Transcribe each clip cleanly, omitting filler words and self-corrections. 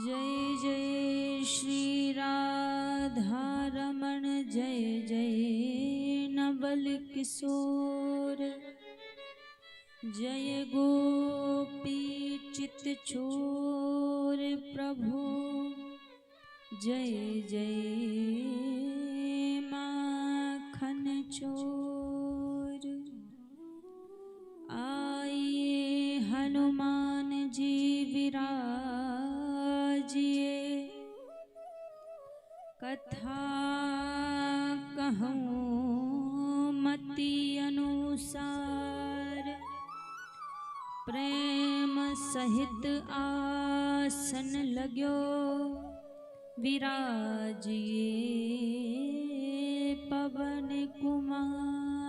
जय जय श्री राधा रमण, जय जय नवल किशोर, जय गोपी चित चोर प्रभु, जय जय माखन चोर। आइए हनुमान जी विराजिए, कथा कहूँ मति अनुसार, प्रेम सहित आसन लाग्यो, विराजिए पवन कुमार।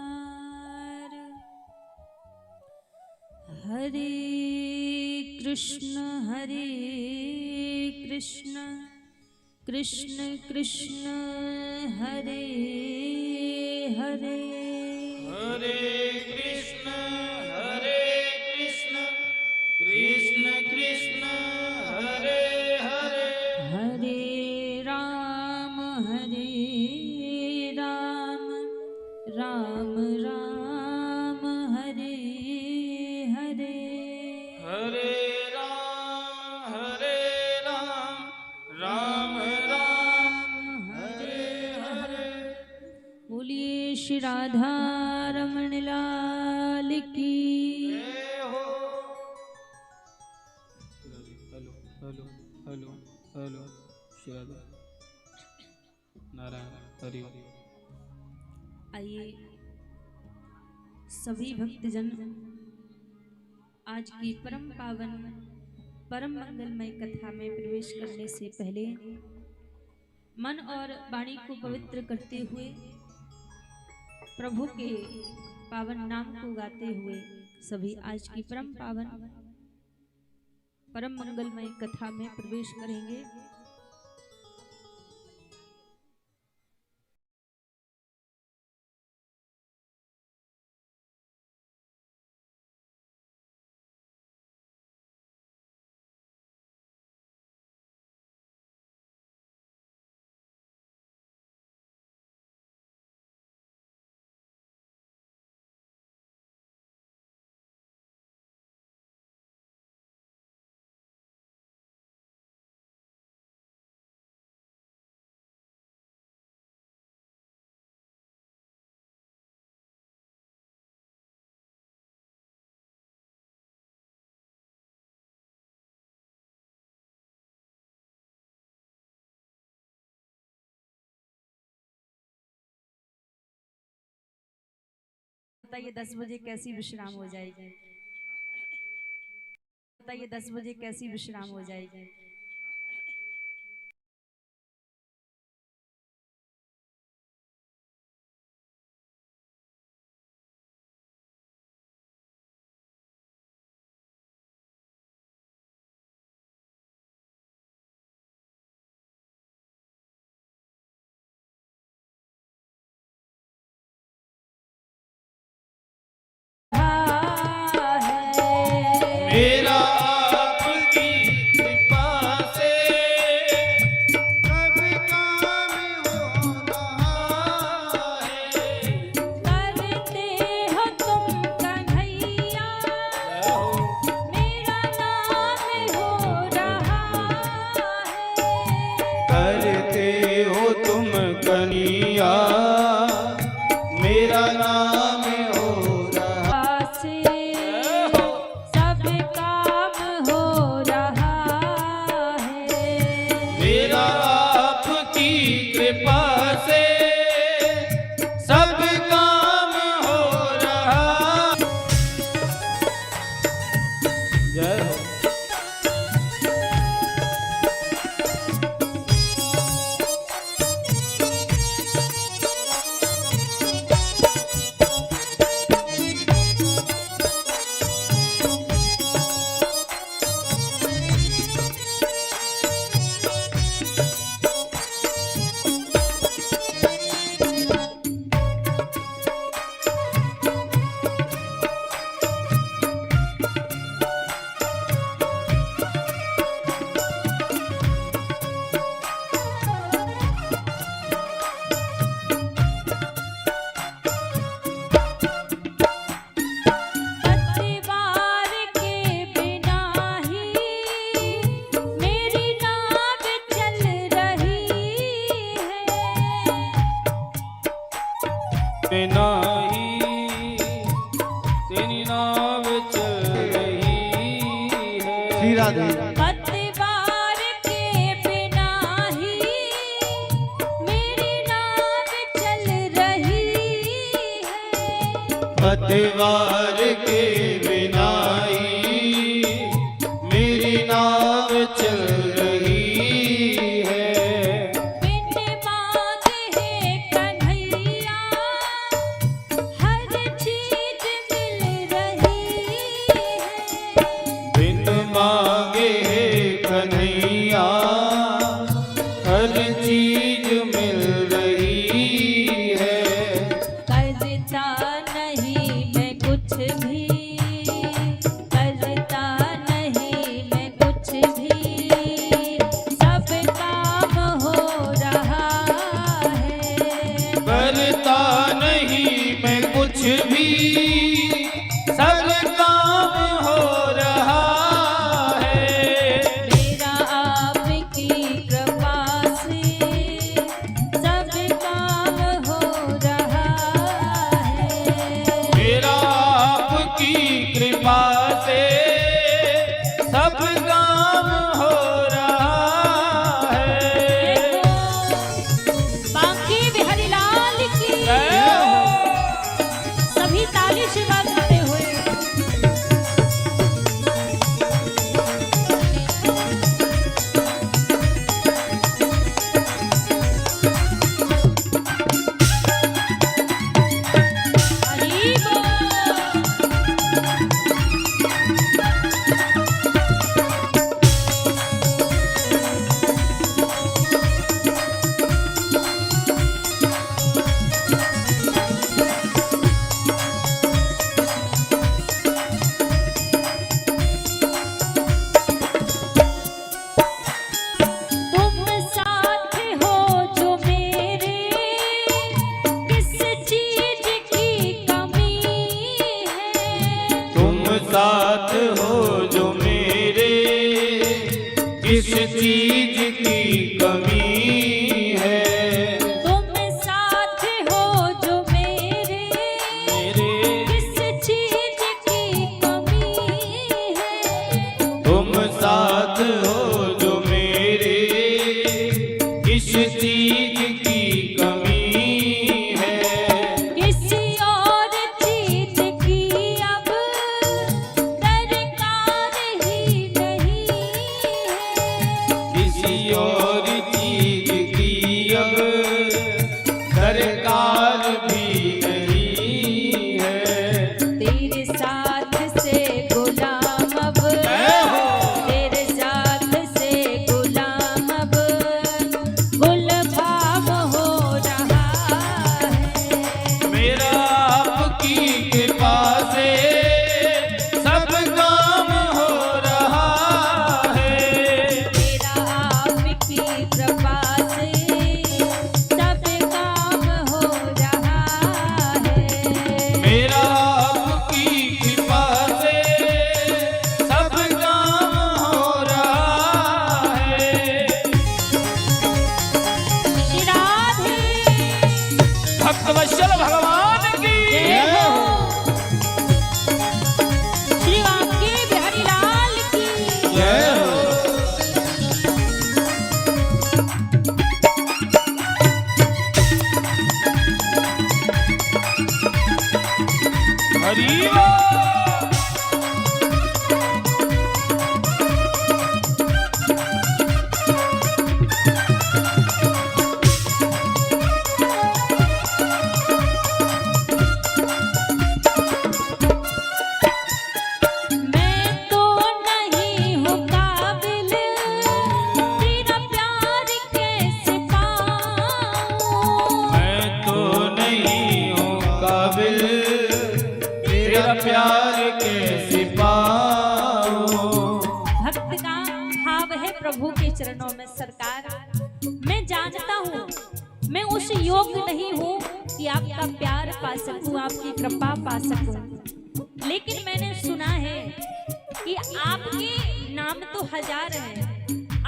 हरे कृष्ण कृष्ण कृष्ण हरे हरे, हरे कृष्ण कृष्ण कृष्ण हरे हरे, हरे राम राम राम हरे हरे, हरे राम राम राम हरे हरे। बोलिए श्री राधा रमण लाल की। जय हो। Hello hello hello hello Shri Radha Narayan Hari. आइए सभी भक्तजन आज की परम पावन परम मंगलमय कथा में प्रवेश करने से पहले मन और वाणी को पवित्र करते हुए प्रभु के पावन नाम को गाते हुए सभी आज की परम पावन परम मंगलमय कथा में प्रवेश करेंगे। बताइए 10 बजे कैसी विश्राम हो जाएगी? बताइए 10 बजे कैसी विश्राम हो जाएगी? मेरा आपकी कृपा से सब काम हो रहा है। करते हो तुम कन्हैया, मेरा नाम हो रहा है। करते हो तुम कन्हैया, मेरा नाम हो रहा से सब काम हो रहा है। मेरा आपकी कृपा से सब काम हो रहा। जय हो। श्री राधे। पतवार के बिना ही मेरी नाव चल रही है। पतवार के बिना ही मेरी नाव चल रही है। बिन मांगे है कन्हैया हर चीज मिल रही है। बिन मांगे कन्हैया हर चीज मिल रही है। करता नहीं मैं कुछ भी, करता नहीं मैं कुछ भी, सब काम हो रहा है। करता नहीं मैं कुछ भी, सब काम हो रहा है। मेरा आपकी कृपा से सब काम हो रहा है। मेरा आपकी कृपा से सब काम हो रहा है। बांके बिहारी लाल की जय हो। सभी ताली से बजाते हुए हरी बोल। तुम साथ हो जो मेरे, किस चीज की कमी है। तुम साथ हो जो मेरे, किस चीज की कमी है। तुम साथ हो जो मेरे, मेरे किस चीज की कमी है। तुम साथ हो जो मेरे, किस चीज की कमी है। किसी और चीज की अब दरकार ही नहीं है। किसी और चीज की अब दरकार भी नहीं है। तेरे साथ से गुलाम अब, जय हो। तेरे साथ से गुलाम अब गुलफाम हो रहा है। मेरा आपकी कृपा से सब काम हो रहा है। मेरा आपकी कृपा से सब काम हो रहा है। मेरा आपकी कृपा से सब काम हो रहा है। श्री राधे भक्तवत्सल भगवान की जय हो। श्री बांके बिहारी लाल की जय हो। हरि बोल। मैं तो नहीं हूँ काबिल, तेरा प्यार कैसे पाऊं। मैं तो नहीं हूँ काबिल, तेरा प्यार कैसे पाऊं। भक्त का भाव है प्रभु के चरणों में। सरकार, मैं जानता हूँ मैं उस योग्य नहीं हूँ कि आपका प्यार पा सकूं, आपकी कृपा पा सकूं, लेकिन मैंने सुना है कि आपके नाम तो हजार हैं,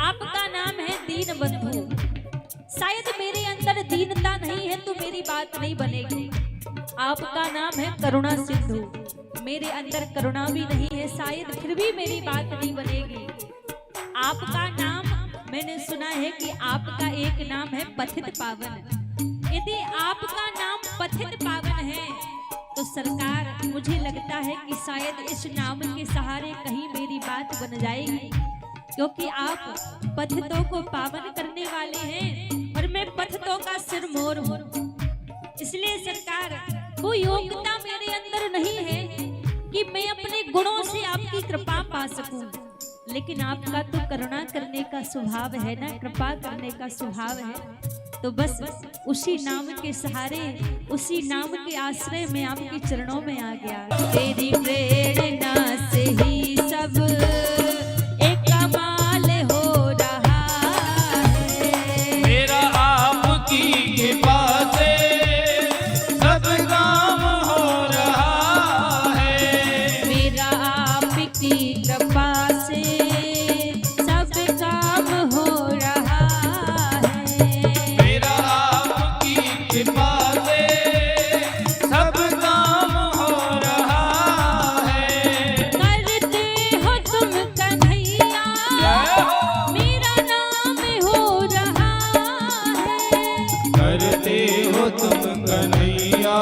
आपका नाम है दीन बंधु। शायद मेरे अंदर दीनता नहीं है तो मेरी बात नहीं बनेगी। आपका नाम है करुणा सिंधु। मेरे अंदर करुणा भी नहीं है, शायद फिर भी मेरी बात नहीं बनेगी। आपका नाम मैंने सुना है कि आपका एक नाम है पथित पावन। यदि आपका नाम पथित पावन है तो सरकार मुझे लगता है कि शायद इस नाम के सहारे कहीं मेरी बात बन जाएगी, क्योंकि आप पथितों को पावन करने वाले हैं और मैं पथितों का सिर मोर हूँ। इसलिए सरकार वो योग्यता मेरे अंदर नहीं है कि मैं अपने गुणों से आपकी कृपा पा सकूं, लेकिन आपका तो करुणा करने का स्वभाव है ना, कृपा करने का स्वभाव है। तो बस उसी नाम के सहारे, उसी नाम के आश्रय में आपके चरणों में आ गया। तेरी प्रेरणा से ही सब एक कमाल हो रहा है, मेरा आपकी कृपा से सब काम हो रहा है। मेरा आपकी कृपा से सब काम हो रहा है। मेरा आपकी कृपा से सब काम हो रहा है। करते हो तुम कन्हैया, मेरा नाम हो रहा है। करते हो तुम कन्हैया,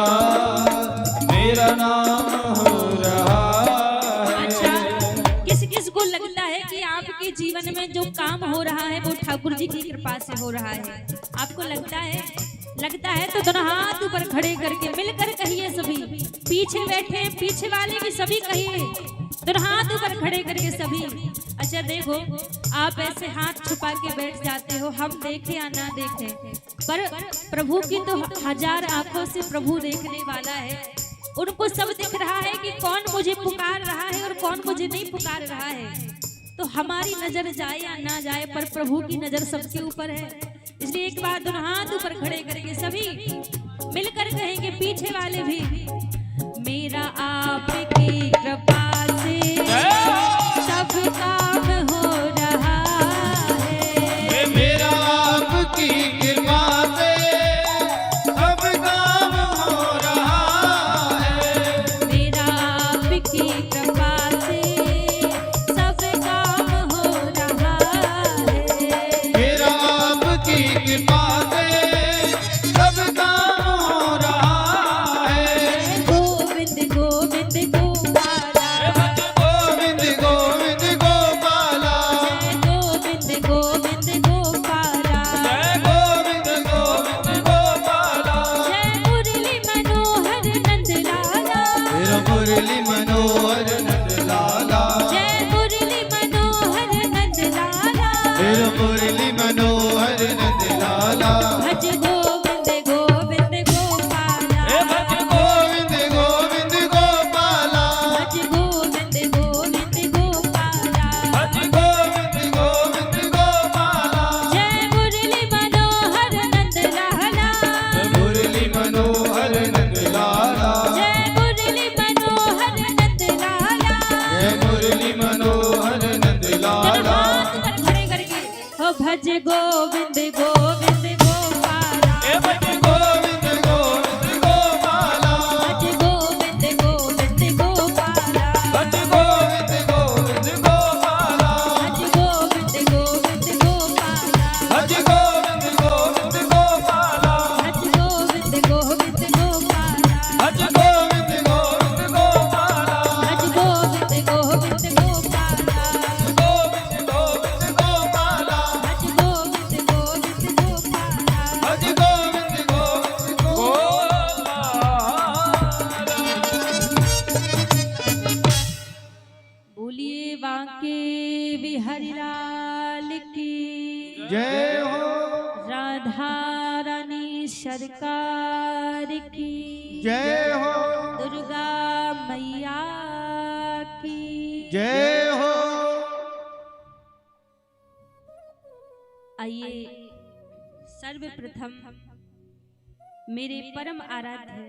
मेरा नाम हो रहा है। अच्छा, किस किस को लगता है कि आपके जीवन में जो काम हो रहा है वो ठाकुर जी की कृपा से हो रहा है? आपको लगता है? लगता है तो दोनों हाथ ऊपर खड़े करके मिलकर कहिए सभी। पीछे बैठे पीछे वाले भी सभी कहिए, दोनों हाथ ऊपर खड़े करके सभी। अच्छा देखो, आप ऐसे हाथ छुपा के बैठ जाते हो, हम देखे या ना देखे, पर प्रभु की तो हजार आंखों से प्रभु देखने वाला है। उनको सब दिख रहा है कि कौन मुझे पुकार रहा है और कौन मुझे नहीं पुकार रहा है। तो हमारी नजर जाए या ना जाए, पर प्रभु की नजर सबके ऊपर है। इसलिए एक बार दोनों हाथ ऊपर खड़े करके सभी मिलकर कहेंगे, पीछे वाले भी, मेरा आपकी कृपा से सब काम हो रहा है। मेरा आपकी कृपा से सब काम हो रहा है। मेरा आपकी कृपा से सब काम हो रहा है। मेरा आपकी कृपा से सब काम हो रहा है। गोविंद गोविंद गोपाला, गोविंद गोविंद गोपाला, गोविंद गोविंद गोपाला, जय गोविंद गोविंद गोपाला। जय मुरली मनोहर नंद लाला, मेरा मुरली मनोहर नंद लाला, जय मुरली मनोहर नंद लाला। मेरा मुरली मनोहर नंद लाला। भज गोविंद गोविंद गोपाला, भज गोविंद गोविंद गोपाला, भज गोविंद गोविंद गोपाला, भज गोविंद गोविंद गोपाला। जय मुरली मनोहर नंद लाला, मुरली मनोहर नंद लाला, जय मुरली मनोहर नंद लाला। जय मुरली मनोहर नंद लाला। हाथ पर खड़े करके हो भज गोविंद गोविंद गोपाला, भज गोविंद गोविंद गोपाला, भज गोविंद गोविंद गोपाला, भज गोविंद गोविंद गोपाला, भज गोविंद गोविंद गोपाला, भज गोविंद गोविंद गोपाला, भज गोविंद गोविंद गोपाला, भज गोविंद गोविंद गोपाला, भज गोविंद गोविंद गोपाला, गोविंद गोविंद गोपाला, भज गोविंद गोविंद गोपाला। भज गोविंद गोविंद गोपाला। बोलिए बांके बिहारी लाल की जय हो, राधा रानी सरकार की जय हो, दुर्गा मैया की जय हो। आइए सर्वप्रथम मेरे परम आराध्य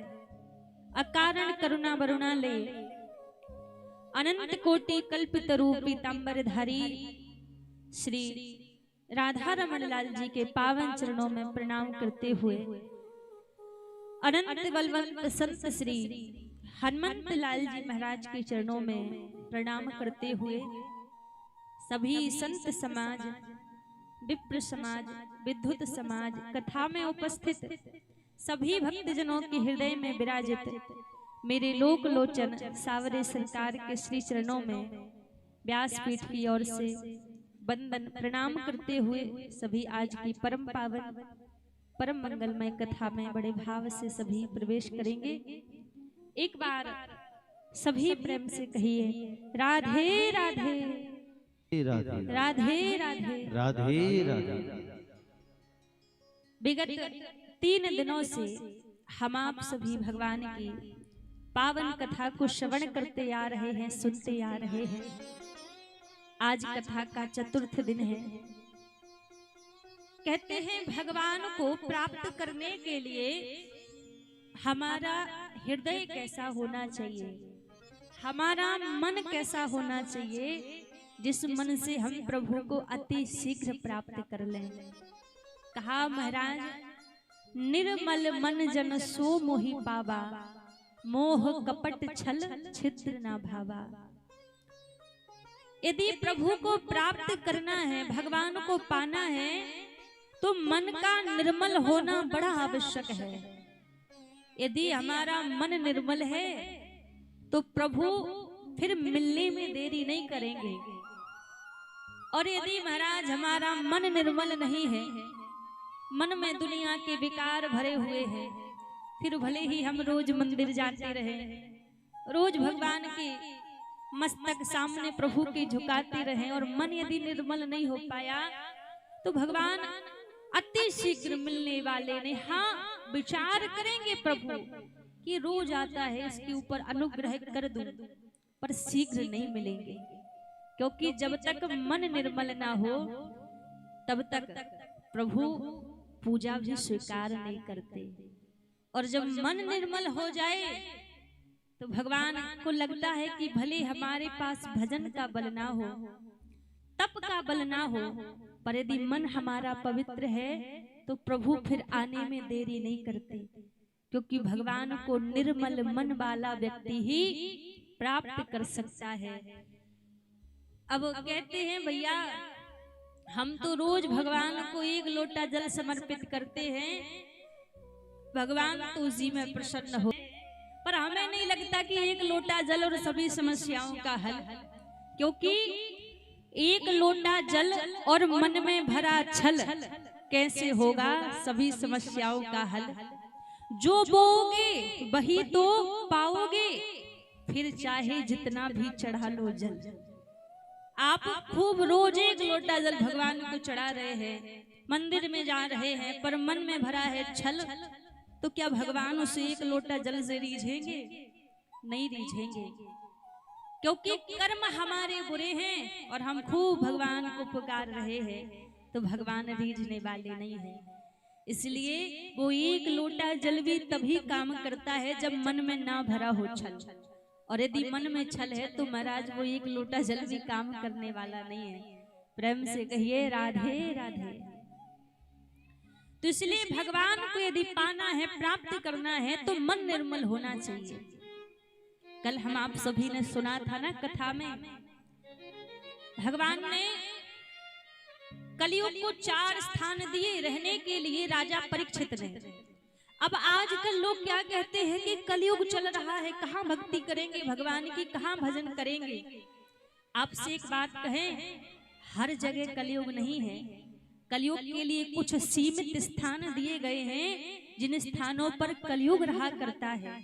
अकारण करुणा वरुणा ले अनंत कोटि कल्पित रूप पीतांबरधारी श्री राधा रमन लाल जी के पावन चरणों में प्रणाम करते हुए अनंत बलवंत संत श्री हनुमंत लाल जी महाराज के चरणों में प्रणाम करते हुए सभी संत समाज, विप्र समाज, विद्युत समाज, कथा में उपस्थित सभी भक्तजनों के हृदय में विराजित मेरे लोक लोचन सावरे सरकार के श्री चरणों में व्यासपीठ की ओर से वंदन प्रणाम करते हुए सभी आज की परम पावन परम मंगलमय कथा में बड़े भाव से सभी प्रवेश करेंगे। एक बार सभी प्रेम से कहिए राधे राधे राधे राधे राधे। राधे राधे। विगत 3 दिनों से हम आप सभी भगवान की पावन कथा को श्रवण करते आ रहे हैं, सुनते आ रहे हैं। आज कथा का चतुर्थ दिन है। कहते हैं भगवान को प्राप्त करने के लिए हमारा हृदय कैसा होना चाहिए, हमारा मन कैसा होना चाहिए, जिस मन से हम प्रभु को अति शीघ्र प्राप्त कर लें। कहा महाराज, निर्मल मन जन सो मोहि पावा, मोह कपट छल छिद्र ना भावा। यदि प्रभु को प्राप्त करना है, भगवान को पाना है, तो मन का निर्मल होना बड़ा आवश्यक है। यदि हमारा मन निर्मल है तो प्रभु फिर मिलने में देरी नहीं करेंगे। और यदि महाराज हमारा मन निर्मल नहीं है, मन में दुनिया के विकार भरे हुए हैं, फिर भले ही हम रोज मंदिर जाते रहे, रोज भगवान के मस्तक सामने प्रभु के झुकाते रहे, और मन यदि निर्मल नहीं हो पाया तो भगवान अति शीघ्र मिलने वाले नहीं। हाँ, विचार करेंगे प्रभु कि रोज आता है, इसके ऊपर अनुग्रह कर दूं, पर शीघ्र नहीं मिलेंगे। क्योंकि जब तक मन निर्मल ना हो तब तक प्रभु पूजा भी स्वीकार नहीं करते। और जब मन निर्मल हो जाए तो भगवान को लगता है कि भले हमारे पास भजन का बल ना हो, तप का बल ना हो, पर यदि मन हमारा पवित्र है तो प्रभु फिर आने में देरी नहीं करते। क्योंकि भगवान को निर्मल मन वाला व्यक्ति ही प्राप्त कर सकता है। अब कहते हैं भैया, हम तो रोज भगवान को 1 लोटा जल समर्पित करते हैं, भगवान तो उसी में प्रसन्न हो, पर हमें नहीं लगता कि 1 लोटा जल और सभी समस्याओं का हल। क्योंकि 1 लोटा जल और मन में भरा छल कैसे होगा सभी समस्याओं का हल। जो बोओगे वही तो पाओगे, फिर चाहे जितना भी चढ़ा लो जल। आप खूब रोज 1 लोटा जल भगवान को चढ़ा रहे हैं, मंदिर में जा रहे हैं, पर मन में भरा है छल, तो क्या भगवान उसे 1 लोटा जल से रीझेंगे? नहीं रीझेंगे। क्योंकि कर्म हमारे बुरे हैं और हम खूब भगवान को पुकार रहे हैं, तो भगवान रीझने वाले नहीं हैं। इसलिए वो 1 लोटा जल भी तभी काम करता है जब मन में ना भरा हो छल। और यदि मन में छल है तो महाराज वो 1 लोटा जल भी काम करने वाला नहीं है। प्रेम से कहिए राधे राधे। तो इसलिए भगवान को यदि पाना है, प्राप्त करना है, तो मन निर्मल होना चाहिए। कल हम आप सभी ने सुना था ना कथा में, भगवान ने कलियुग को 4 स्थान दिए रहने के लिए राजा परीक्षित ने। अब आजकल लोग क्या कहते हैं कि कलियुग चल रहा है, कहाँ भक्ति करेंगे भगवान की, कहाँ भजन करेंगे। आपसे एक बात कहें, हर जगह कलियुग नहीं है। कलियुग के लिए कुछ सीमित स्थान दिए गए हैं, जिन स्थानों पर कलियुग रहा करता है।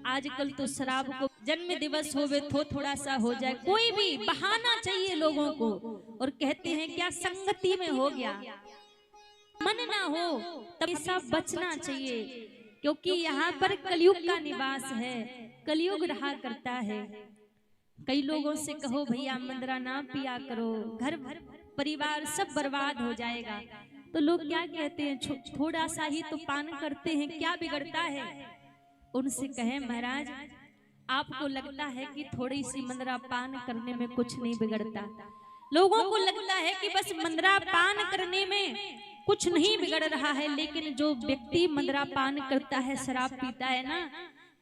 आजकल तो शराब को जन्म दिवस होवे तो थोड़ा सा हो जाए, कोई भी बहाना चाहिए लोगों को, और कहते हैं क्या संगति में हो गया, मन ना हो तब सब बचना चाहिए। क्योंकि यहाँ पर कलियुग का निवास है, कलियुग रहा करता है। कई लोगों से कहो भैया मंदरा ना पिया करो, घर परिवार सब बर्बाद हो जाएगा, तो लोग क्या कहते हैं, थोड़ा सा ही तो पान करते हैं, क्या बिगड़ता है। उनसे कहे महाराज, आपको लगता है कि थोड़ी सी मंदरा पान करने में कुछ नहीं बिगड़ता, लोगों को लगता है कि बस मंद्रा पान करने में कुछ नहीं बिगड़ रहा है, लेकिन जो व्यक्ति मंद्रा पान करता है, शराब पीता है ना,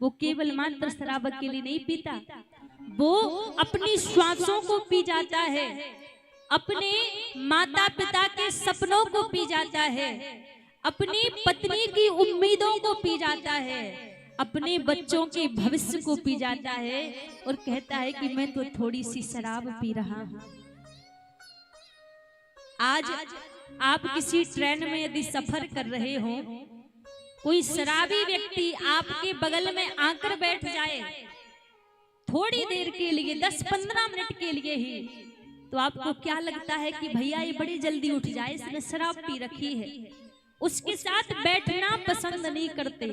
वो केवल मात्र शराब के लिए नहीं पीता, वो अपनी श्वासों को पी जाता है, अपने माता पिता के सपनों को पी जाता है, अपनी पत्नी की उम्मीदों को पी जाता है, अपने बच्चों के भविष्य को पी जाता है और कहता है कि मैं तो थोड़ी सी शराब पी रहा हूं। आज आप किसी ट्रेन में यदि सफर कर रहे हो, कोई शराबी व्यक्ति आपके बगल में आकर बैठ जाए थोड़ी देर के लिए, 10-15 मिनट के लिए ही, तो आपको क्या लगता है कि भैया ये बड़ी जल्दी उठ जाए, इसने शराब पी रखी है, उसके साथ बैठना पसंद नहीं करते।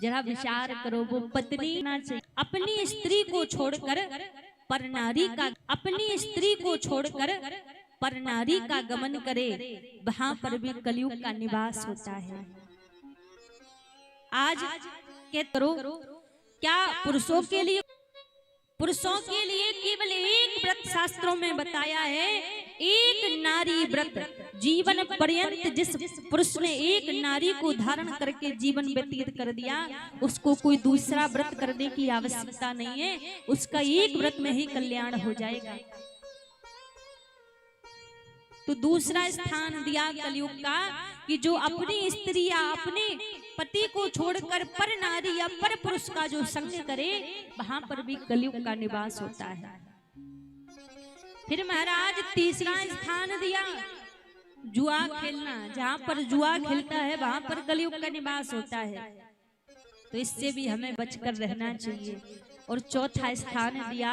जरा विचार करो, वो पत्नी ना चाहिए अपनी स्त्री को छोड़कर परनारी का, अपनी स्त्री को छोड़कर परनारी का गमन करे, वहां पर भी कलयुग का निवास होता है। आज क्या करो, क्या पुरुषों के लिए केवल एक व्रत शास्त्रों में बताया है, एक नारी व्रत, जीवन पर्यंत जिस पुरुष ने एक नारी को धारण करके जीवन व्यतीत कर दिया, उसको कोई दूसरा व्रत करने की आवश्यकता नहीं है, उसका एक व्रत में ही कल्याण हो जाएगा। तो दूसरा स्थान दिया कलयुग का कि जो अपनी स्त्री या अपने पति को छोड़कर पर नारी या पर पुरुष का जो संग करे, वहां पर भी कलयुग का निवास होता है। फिर महाराज तीसरा स्थान दिया जुआ खेलना, जहां पर जुआ खेलता है वहां पर कलयुग का निवास होता है, तो इससे भी हमें बचकर रहना चाहिए। और चौथा स्थान दिया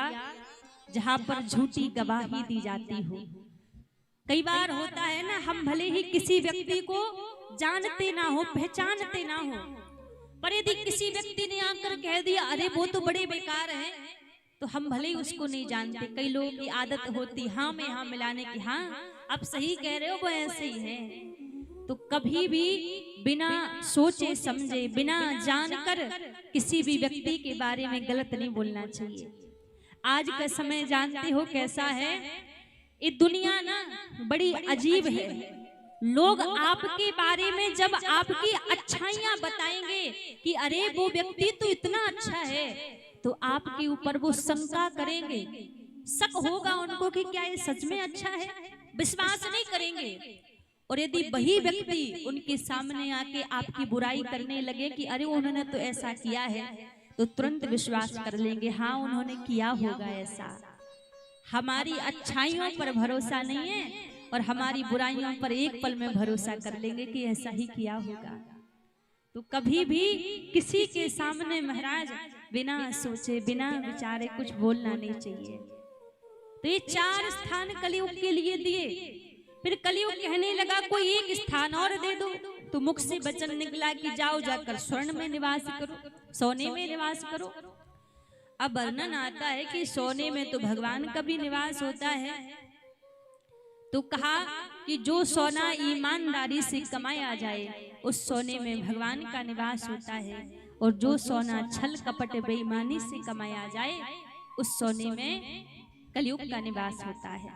जहां पर झूठी गवाही दी जाती हो। कई बार होता है ना, हम भले ही किसी व्यक्ति को जानते ना हो, पहचानते ना हो, पर यदि किसी व्यक्ति ने आकर कह दिया अरे वो तो बड़े बेकार हैं, तो हम भले ही उसको नहीं जानते। कई लोगों की आदत होती हाँ में हाँ मिलाने की, हाँ आप सही कह रहे हो, वो ऐसे ही है। तो कभी भी बिना सोचे समझे, बिना जानकर किसी भी व्यक्ति के बारे में गलत नहीं बोलना चाहिए। आज का समय जानते हो कैसा है, ये दुनिया ना बड़ी अजीब है। लोग आपके बारे में जब आपकी अच्छाइयां बताएंगे कि अरे वो व्यक्ति तो इतना अच्छा है, तो आपके ऊपर वो शंका करेंगे, शक होगा उनको कि क्या ये सच में अच्छा है, विश्वास नहीं करेंगे। और यदि वही व्यक्ति उनके सामने आके आपकी बुराई करने लगे कि अरे उन्होंने तो ऐसा किया है, तो तुरंत विश्वास कर लेंगे हाँ उन्होंने किया होगा ऐसा। हमारी अच्छाइयों पर भरोसा नहीं है और हमारी बुराइयों पर एक पल में भरोसा कर लेंगे कि ऐसा ही किया होगा। तो कभी भी किसी के सामने महाराज बिना सोचे बिना विचारे कुछ बोलना नहीं चाहिए। तो ये 4 स्थान कलयुग के लिए दिए। फिर कलयुग कहने लगा कोई एक स्थान और दे दो, तो मुख से वचन निकला कि जाओ जाकर स्वर्ण में निवास करो, सोने में निवास करो। अब वर्णन आता है कि सोने में तो भगवान का भी निवास होता है, तो कहा कि जो सोना ईमानदारी से कमाया जाए उस सोने में भगवान का निवास होता है, और जो सोना छल कपट बेईमानी से कमाया जाए उस सोने में कलयुग का निवास होता है।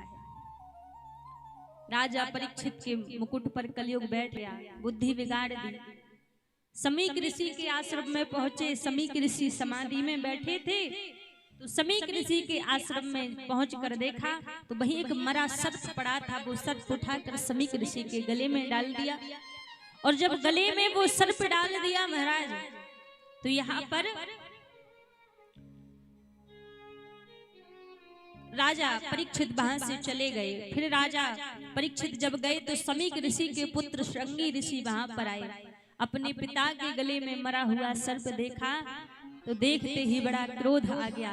राजा परीक्षित के मुकुट पर कलयुग बैठ गया, बुद्धि बिगाड़ दी। समीक ऋषि के आश्रम में पहुंचे, समीक ऋषि समाधि में बैठे थे, तो समीक ऋषि के आश्रम में पहुंचकर देखा तो वही एक मरा सर्प पड़ा था। वो सर्प उठाकर समीक ऋषि के गले में डाल दिया, और जब गले में वो सर्प डाल दिया महाराज, तो यहाँ पर राजा परीक्षित वहां से चले गए। फिर राजा परीक्षित जब गए तो समीक ऋषि के पुत्र श्रृंगी ऋषि वहां पर आए। अपने पिता के गले में मरा हुआ सर्प देखा तो देखते ही बड़ा क्रोध आ गया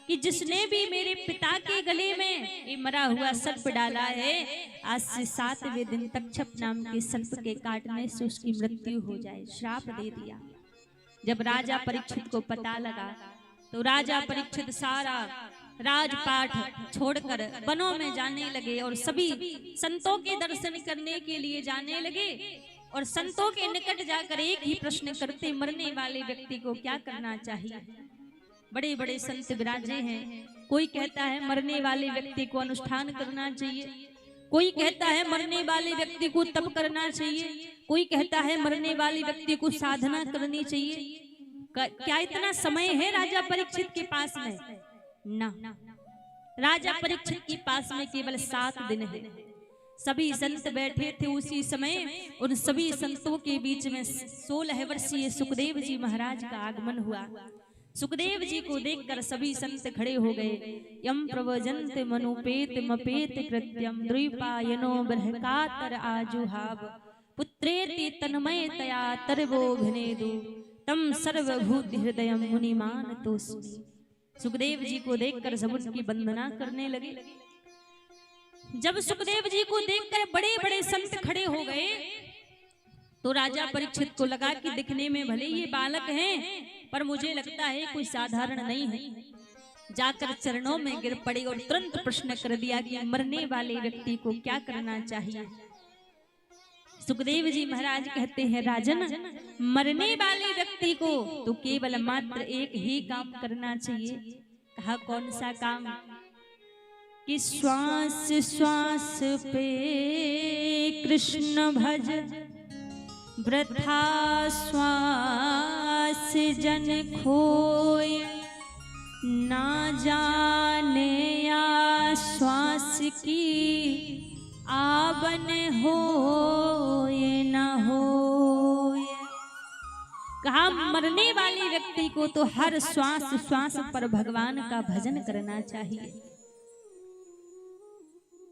कि जिसने भी मेरे पिता के गले में ये मरा हुआ सर्प डाला है, आज से 7वें दिन तक्षक नाम के सर्प के काटने से उसकी मृत्यु हो जाए, श्राप दे दिया। जब राजा परीक्षित को पता लगा तो राजा परीक्षित सारा राजपाट छोड़कर वनों में जाने लगे और सभी संतों के दर्शन करने के लिए जाने लगे। और संतों के निकट जाकर एक ही प्रश्न करते, मरने वाले व्यक्ति को क्या करना चाहिए? बड़े बड़े संत विराजे हैं। कोई कहता है मरने वाले व्यक्ति को अनुष्ठान करना चाहिए, कोई कहता है मरने वाले व्यक्ति को तप करना चाहिए, कोई कहता है मरने वाले व्यक्ति को साधना करनी चाहिए। क्या इतना समय है राजा परीक्षित के पास में? ना, राजा परीक्षित के पास में केवल 7 दिन है। सभी संत बैठे थे उसी समय, उन सभी संतों के बीच में 16 वर्षीय सुखदेव जी महाराज का आगमन हुआ। सुखदेव जी को देखकर सभी संत खड़े हो गए। यम प्रवजंत मनुपेत मपेत कृत्यम द्विपायनो बृहकातर आजुहाव पुत्रेति तन्मय तया तरवोघनेदु तम सर्वभूत हृदय मुनिमान तोस्मि। सुखदेव जी को देखकर सब उनकी वंदना करने लगे। जब सुखदेव जी को देखकर बड़े बड़े संत खड़े हो गए तो राजा परीक्षित को लगा कि दिखने में भले ये बालक हैं, पर मुझे लगता है कोई साधारण नहीं है। जाकर चरणों में गिर पड़े और तुरंत प्रश्न कर दिया कि मरने वाले व्यक्ति को क्या करना चाहिए। सुखदेव जी महाराज कहते हैं, राजन, मरने वाले व्यक्ति को तो केवल मात्र एक ही काम करना चाहिए। कहा कौन सा काम? कि श्वास श्वास पे कृष्ण भज वृथा श्वास जन खोय ना जाने आश्वास की आवन हो ये न हो। कहा मरने वाले व्यक्ति को तो हर श्वास श्वास पर भगवान का भजन करना चाहिए।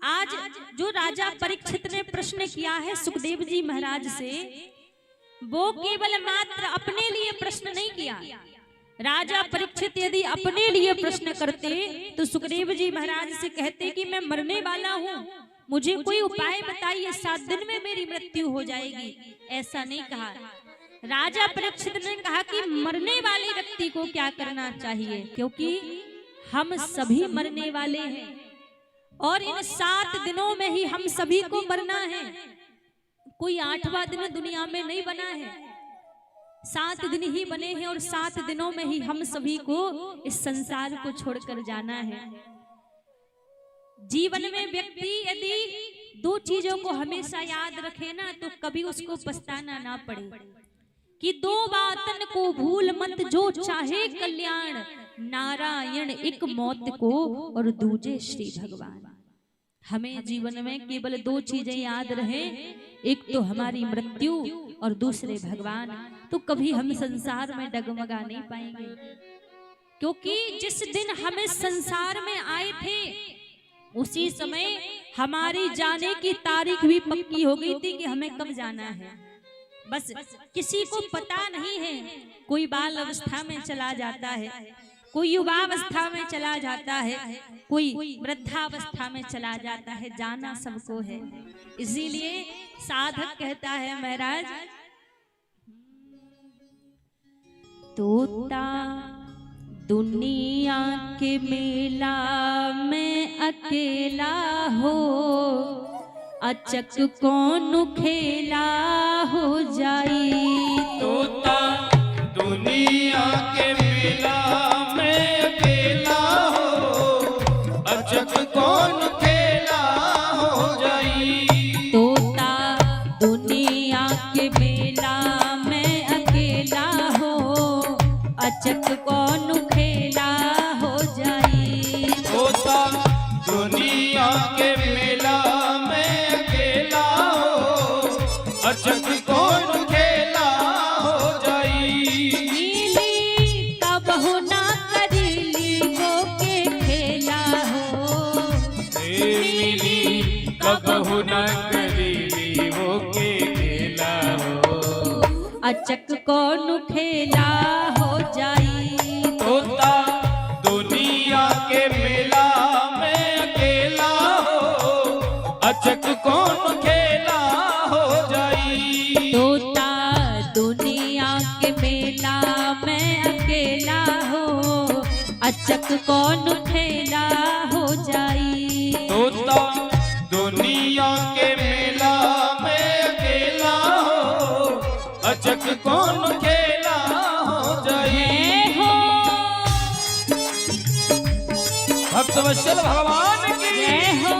आज जो राजा परीक्षित ने प्रश्न किया है सुखदेव जी महाराज से, वो केवल मात्र अपने लिए प्रश्न नहीं किया। राजा परीक्षित यदि अपने लिए प्रश्न करते तो सुखदेव जी महाराज से कहते कि मैं मरने वाला हूँ, मुझे कोई उपाय बताइए, 7 दिन में मेरी मृत्यु हो जाएगी। ऐसा नहीं कहा। राजा परीक्षित ने कहा कि मरने वाले व्यक्ति को क्या करना चाहिए, क्योंकि हम सभी मरने वाले हैं और इन 7 दिनों में ही हम सभी को मरना है। कोई 8वां दिन दुनिया में नहीं बना है, 7 दिन ही बने हैं और 7 दिनों में ही हम सभी को इस संसार को छोड़कर जाना है। जीवन में व्यक्ति यदि 2 चीजों को हमेशा याद रखे ना, तो कभी उसको पछताना ना पड़े कि 2 बातन को भूल मत जो चाहे कल्याण, नारायण एक मौत को और दूजे श्री भगवान। हमें जीवन में केवल 2 चीजें याद रहे, एक तो हमारी मृत्यु और दूसरे भगवान। तो कभी हम संसार में डगमगा नहीं पाएंगे, क्योंकि जिस दिन हम इस संसार में आए थे उसी समय हमारी जाने की तारीख भी पक्की हो गई थी कि हमें कब जाना है। बस किसी को पता नहीं है। कोई बाल अवस्था में चला जाता है, कोई युवावस्था में चला जाता है, कोई वृद्धावस्था में चला जाता है, जाना सबको है। इसीलिए साधक कहता है महाराज, तोता दुनिया के मेला में अकेला हो, अचक कौन खेला हो जाई। तोता दुनिया के मेला में अकेला हो, अचक कौन खेला हो जाई। तोता दुनिया के मेला में अकेला हो, अचक कौन खेला हो जाई। तोता दुनिया के मेला में अकेला हो, अचक कौन खेला हो जाई। नीली कबहु ना करीली वो के खेला हो, मिली कबहु न करीली वो के खेला हो, अचक कौन खेला हो जाई। तोता दुनिया के मेला में अकेला हो, अचक कौन खेला हो जाई। तोता दुनिया के मेला में अकेला हो, अचक कौन खेला हो जाई। तोता दुनिया के मेला में अकेला हो, अचक कौन खेला हो जाई। हो भक्तवत्सल भगवान की जय हो।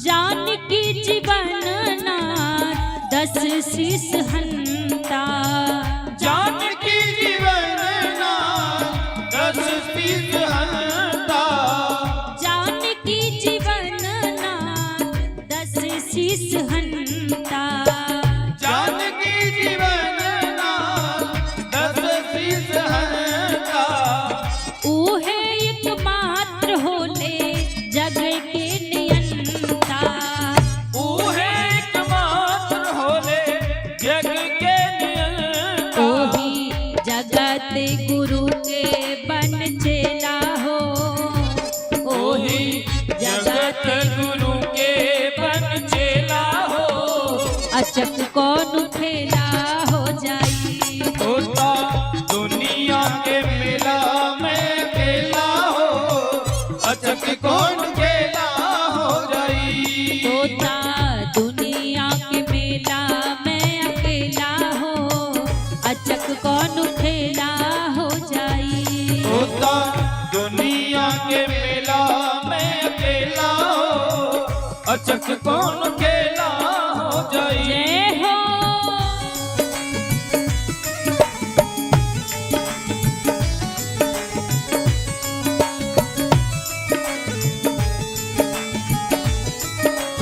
जानकी जीवन नाथ 10 शीस हंता। जानकी जीवन नाथ 10 शीस हंता। जानकी जीवन नाथ 10 शीस हंता। जानकी जीवन नाथ 10 शीस हंता। ऊहे एकमात्र होले जग के नियंता। ऊहे एकमात्र होले जग के नियंता। ओही जगत गुरु के बन चेला हो। ओही जगत गुरु के बन चेला हो। अचक कौन खेला हो जाई। होता दुनिया के मेला में खेला हो। अचक कौन खेला हो जाई। तोता दुनिया के मेला में अकेला हो। अचक कौन खेला हो जाई। होता दुनिया के मेला में अकेला हो। अचक कौन खेला हो जाई। जय हो।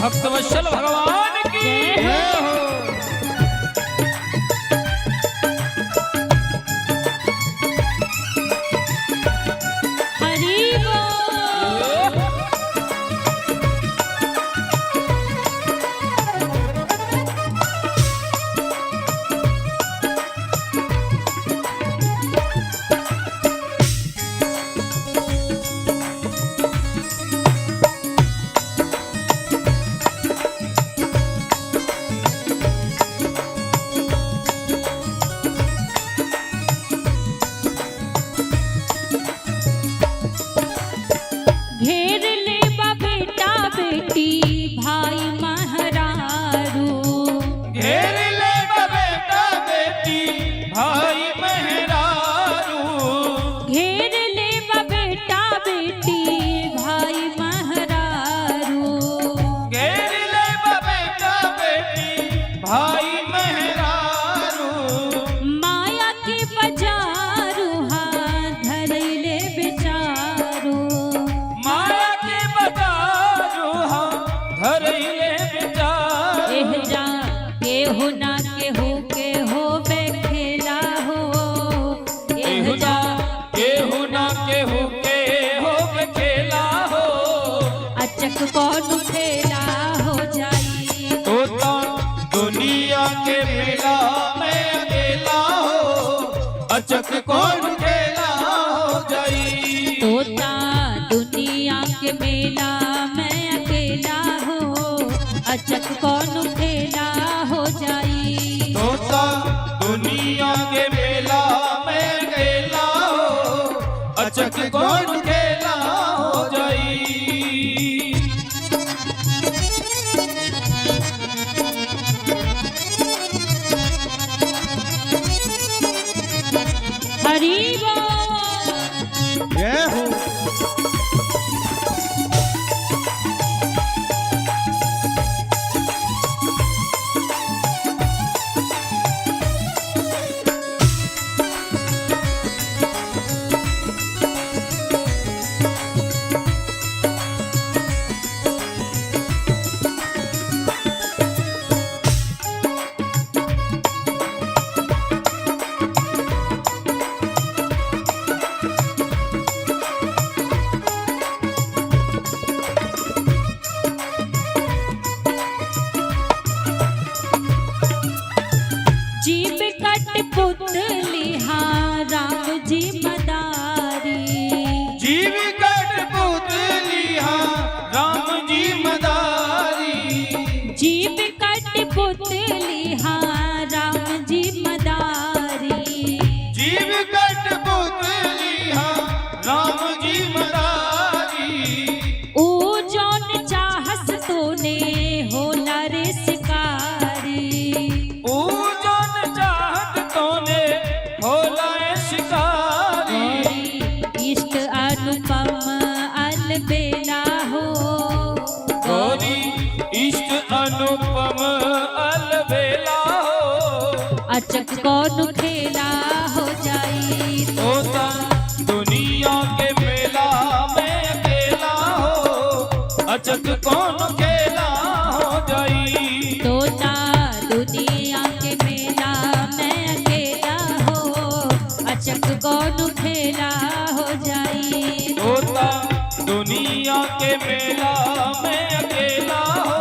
भक्तवत्सल भगवान की जय हो। जय हो। हरि बोल। घेर ले बा बेटा बेटी भाई महरारू। घेर ले बेटा बेटी भाई मेहरारू। घेर ले बा बेटा बेटी भाई महरारू। घेर ले बेटा बेटी भाई मेहरारू। माया के बजारू हाथ धरैले बेचारू। माया के बजारू हम धरैले बेचारू। एह जा केहू ना केहू के हो बेखेला हो। एह जा केहू ना केहू के हो खेला हो। अचक कौन खेला हो जाई। होता दुनिया के मेला में अकेला हो। अचक कौन खेला हो जाई। तोता दुनिया के मेला में अकेला हो। अचक कौन खेला हो जाई। होता दुनिया के मेला में अकेला हो। अचक कौन खेला हो जाई। हरि बोल। जय हो। जीव कठपुतली हाँ राम जी मदारी। जीव कठपुतली हाँ राम जी मदारी। जीव कठपुतली हाँ राम जी मदारी। जीव कठपुतली हाँ राम जी मदारी। ओ जौन चाहस तोने होला रे शिकारी। ओ जौन चाहत तोने होला रे शिकारी। इष्ट अनुपम अलबेला हो। गौरी इष्ट अनुपम अलबेला हो। अचक कौन खेला हो जाई। तोता दुनिया के मेला में अकेला हो। अचक कौन खेला हो जाई। तोता दुनिया के मेला में अकेला हो। अचक कौन खेला हो जाई। तोता दुनिया के मेला में अकेला हो।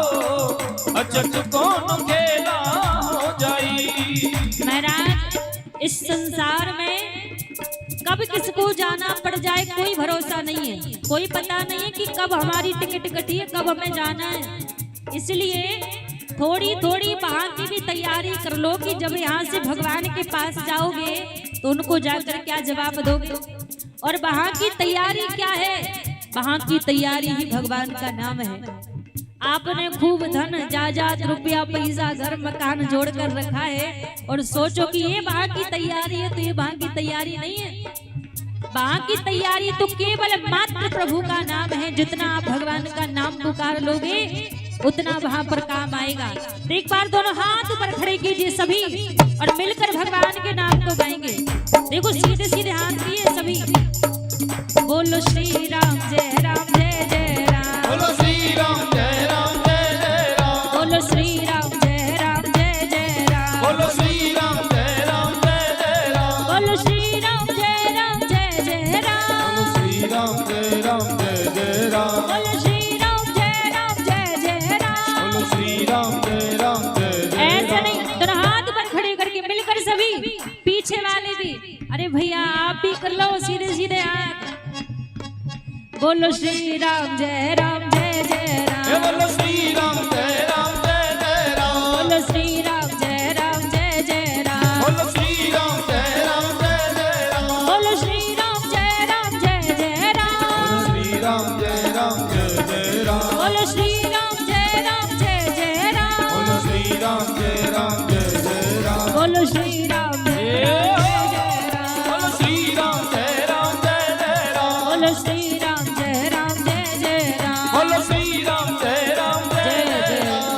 अचक कौन खेला हो जाई। महाराज इस संसार में कब किसको जाना पड़ जाए कोई भरोसा नहीं है। कोई पता नहीं है कि कब हमारी टिकट कटी है, कब हमें जाना है। इसलिए थोड़ी थोड़ी वहां की भी तैयारी कर लो कि जब यहाँ से भगवान के पास जाओगे तो उनको जाकर क्या जवाब दोगे। और वहां की तैयारी क्या है? वहां की तैयारी ही भगवान का नाम है। आपने खूब धन जायदाद रुपया पैसा घर मकान जोड़ कर रखा है और सोचो कि ये वहां की तैयारी है, तो ये वहां की तैयारी नहीं है। वहां की तैयारी तो केवल मात्र प्रभु का नाम है। जितना आप भगवान का नाम पुकार लोगे उतना वहां पर काम आएगा। तो एक बार दोनों हाथ ऊपर खड़े कीजिए सभी और मिलकर भगवान के नाम को गाएंगे। देखो सीधे सीधे हाथ दिए सभी। बोलो श्री राम जय राम जय जय राम। बोलो श्री राम जय राम जय जय राम। बोलो श्री राम जय राम जय जय राम। बोलो श्री राम जय राम जय जय राम। बोलो श्री राम जय राम जय जय राम। बोलो श्री राम जय राम जय जय राम। बोलो श्री राम जय राम जय जय राम। बोलो श्री राम जय राम जय जय। ऐसे नहीं, दोनों हाथ पर खड़े करके मिलकर सभी पीछे वाले भी। अरे भैया आप भी कर लो सीधे सीधे हाथ। बोलो श्री राम जय राम जय जय राम। बोलो श्री राम जय राम जय जय राम। बोलो श्री राम जय राम जय जय राम। बोलो श्री राम जय राम जय जय राम। बोलो श्री राम जय राम जय जय राम। श्री राम जय राम जय जय राम। बोलो श्री राम जय राम जय जय राम। बोलो श्री राम जय राम जय जय राम। बोलो श्री राम जय राम जय जय राम। बोलो श्री राम जय राम जय जय राम। बोलो श्री राम जय राम जय जय राम। बोलो श्री राम जय राम जय जय राम।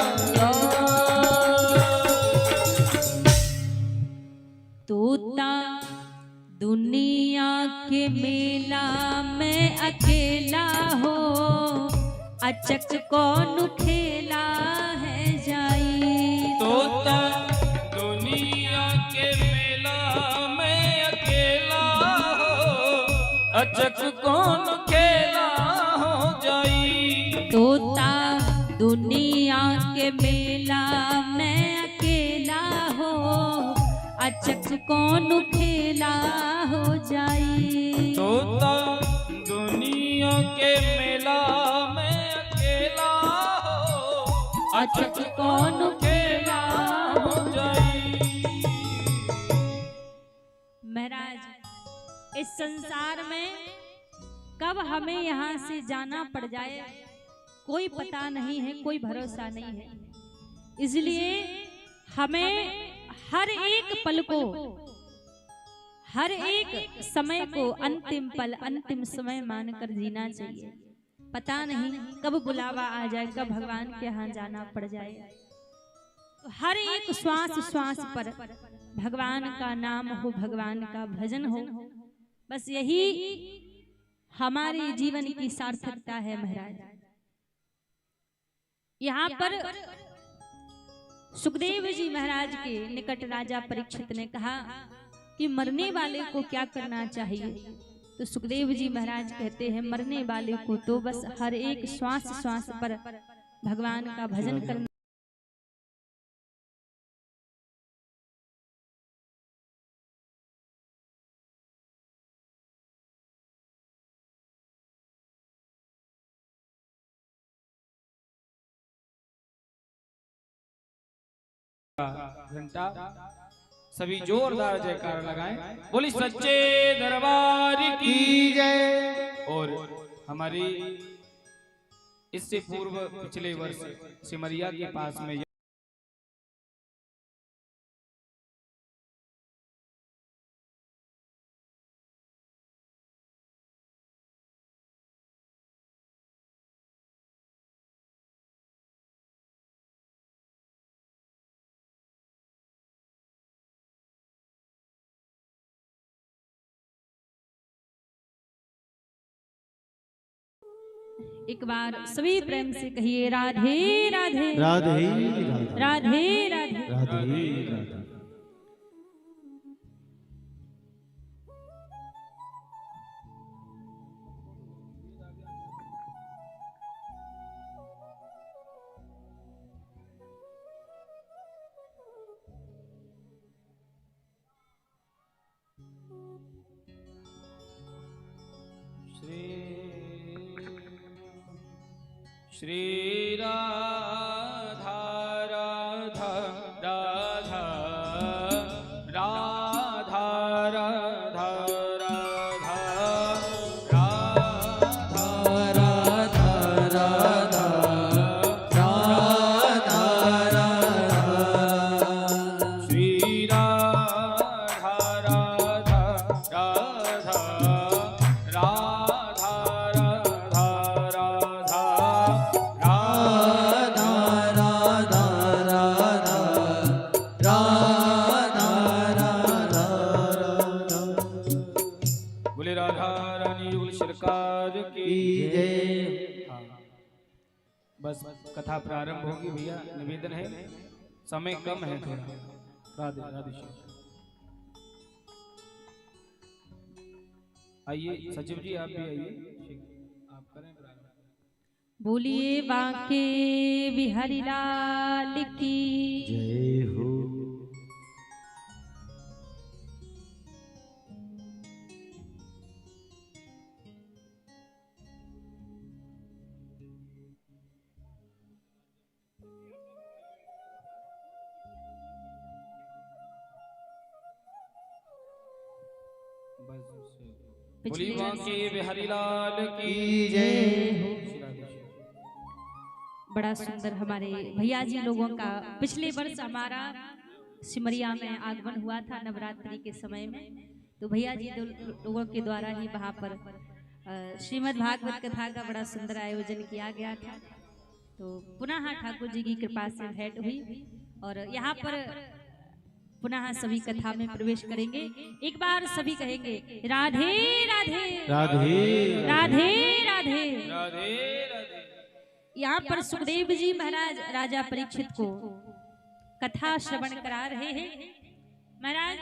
तोता दुनिया के मेला में अकेला हो। अचक कौन खेला है जाई। तोता दुनिया के मेला में अकेला हो। अचक कौन खेला हो जाई। तोता दुनिया के मेला में अकेला हो। अचक कौन खेला हो जाई। तोता दुनिया के मेला में अकेला हो। अचक कौन खेला हो जाई। महाराज इस संसार में कब हमें यहाँ से जाना पड़ जाए कोई पता नहीं है, कोई भरोसा नहीं है। इसलिए हमें हर एक पल को, हर एक समय को अंतिम पल, अंतिम समय मानकर जीना चाहिए। पता नहीं कब बुलावा आ जाए, कब भगवान के यहाँ जाना पड़ जाए। तो हर एक श्वास श्वास पर भगवान का नाम हो, भगवान का भजन हो। बस यही हमारे जीवन की सार्थकता है महाराज। यहाँ पर सुखदेव जी महाराज के निकट राजा परीक्षित ने कहा कि मरने वाले को क्या करना चाहिए। तो सुखदेव जी महाराज कहते हैं मरने वाले को तो बस हर एक श्वास श्वास पर भगवान का भजन करना घंटा सभी जोरदार जयकार लगाएं। बोली सच्चे दरबार की जय। और हमारी इससे पूर्व पिछले वर्ष सिमरिया के पास में एक बार सभी प्रेम से कहिए राधे राधे राधे राधे राधे राधे राधे। श्री राधा राधा राधा राधा राधा बस कथा प्रारंभ होगी भैया। निवेदन है, समय कम है थोड़ा। राधे राधे। आइए सचिव जी आप भी आइए, आप करें प्रारंभ। बोलिए बांके बिहारी लाल की जय हो। बोली बांके बिहारी लाल की जय। बड़ा सुंदर हमारे भैया जी लोगों का पिछले वर्ष हमारा सिमरिया में आगमन हुआ था नवरात्रि के समय में। तो भैया जी लोगों के द्वारा ही वहाँ पर श्रीमद् भागवत कथा का बड़ा सुंदर आयोजन किया गया था। तो पुनः ठाकुर जी की कृपा से भेंट हुई और यहाँ पर पुनः सभी कथा में प्रवेश करेंगे। एक बार सभी कहेंगे राधे राधे राधे राधे राधे राधे राधे। यहाँ पर सुखदेव जी महाराज राजा परीक्षित को कथा श्रवण करा रहे हैं। महाराज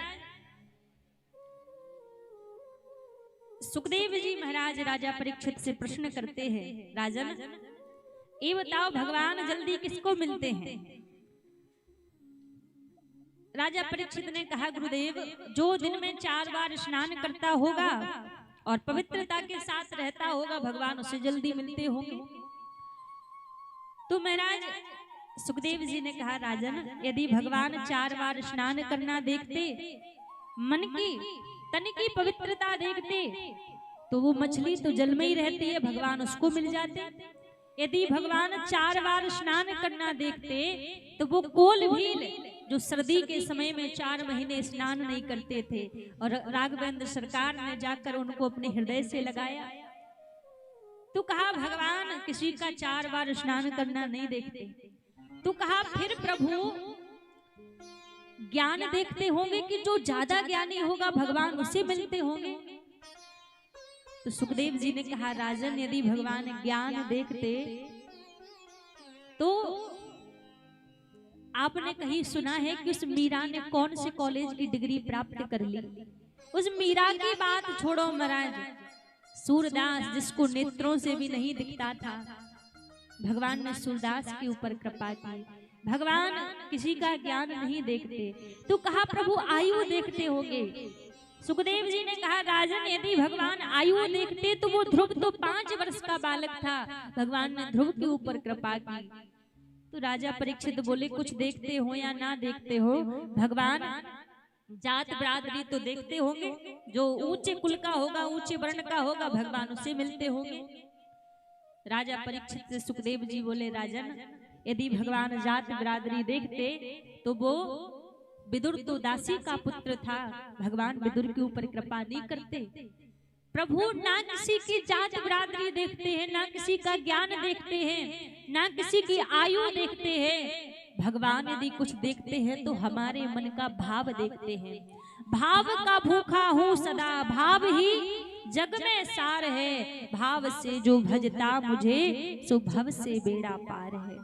सुखदेव जी महाराज राजा परीक्षित से प्रश्न करते हैं, राजन ये बताओ भगवान जल्दी किसको मिलते हैं? राजा परीक्षित ने कहा, गुरुदेव जो दिन में 4 बार स्नान करता होगा और पवित्रता के साथ रहता होगा भगवान उसे जल्दी मिलते होंगे। तो महाराज सुखदेव जी ने कहा, राजन यदि भगवान 4 बार स्नान करना देखते, मन की तन की पवित्रता देखते, तो वो मछली तो जल में ही रहती है, भगवान उसको मिल जाते। यदि भगवान 4 बार स्नान करना देखते तो वो कोल भील जो सर्दी के समय में 4 महीने स्नान नहीं करते थे और राघवेंद्र सरकार ने जाकर उनको अपने हृदय से लगाया। तो कहा भगवान किसी का 4 बार स्नान करना नहीं देखते। तो कहा फिर प्रभु ज्ञान देखते होंगे कि जो ज्यादा ज्ञानी होगा भगवान उसे मिलते होंगे। तो सुखदेव जी ने कहा, राजन यदि भगवान ज्ञान देखते तो आपने कहीं सुना है कि उस मीरा ने कौन से कॉलेज की डिग्री प्राप्त कर ली? उस मीरा की बात छोड़ो महाराज, सूरदास जिसको नेत्रों से भी नहीं दिखता था, भगवान ने सूरदास के ऊपर कृपा की। भगवान किसी का ज्ञान नहीं देखते। तो कहा प्रभु आयु देखते होंगे। सुखदेव जी ने कहा, राजन यदि भगवान आयु देखते तो वो ध्रुव तो 5 वर्ष का बालक था, भगवान ने ध्रुव के ऊपर कृपा की। तो राजा परीक्षित बोले कुछ देखते हो या ना देखते हो, भगवान जात बिरादरी तो देखते होंगे, जो ऊंचे कुल का होगा, ऊंचे वर्ण का होगा, भगवान उससे मिलते होंगे। राजा परीक्षित से सुखदेव जी बोले राजन, यदि भगवान जात बिरादरी देखते तो वो विदुर तो दासी का पुत्र था, भगवान विदुर के ऊपर कृपा नहीं करते। प्रभु ना किसी की जात बिरादरी देखते हैं, ना किसी का ज्ञान देखते हैं, ना किसी की आयु देखते हैं। भगवान यदि कुछ देखते हैं तो हमारे मन का भाव देखते हैं। भाव का भूखा हूँ सदा, भाव ही जग में सार है, भाव से जो भजता मुझे सो भव से बेड़ा पार है।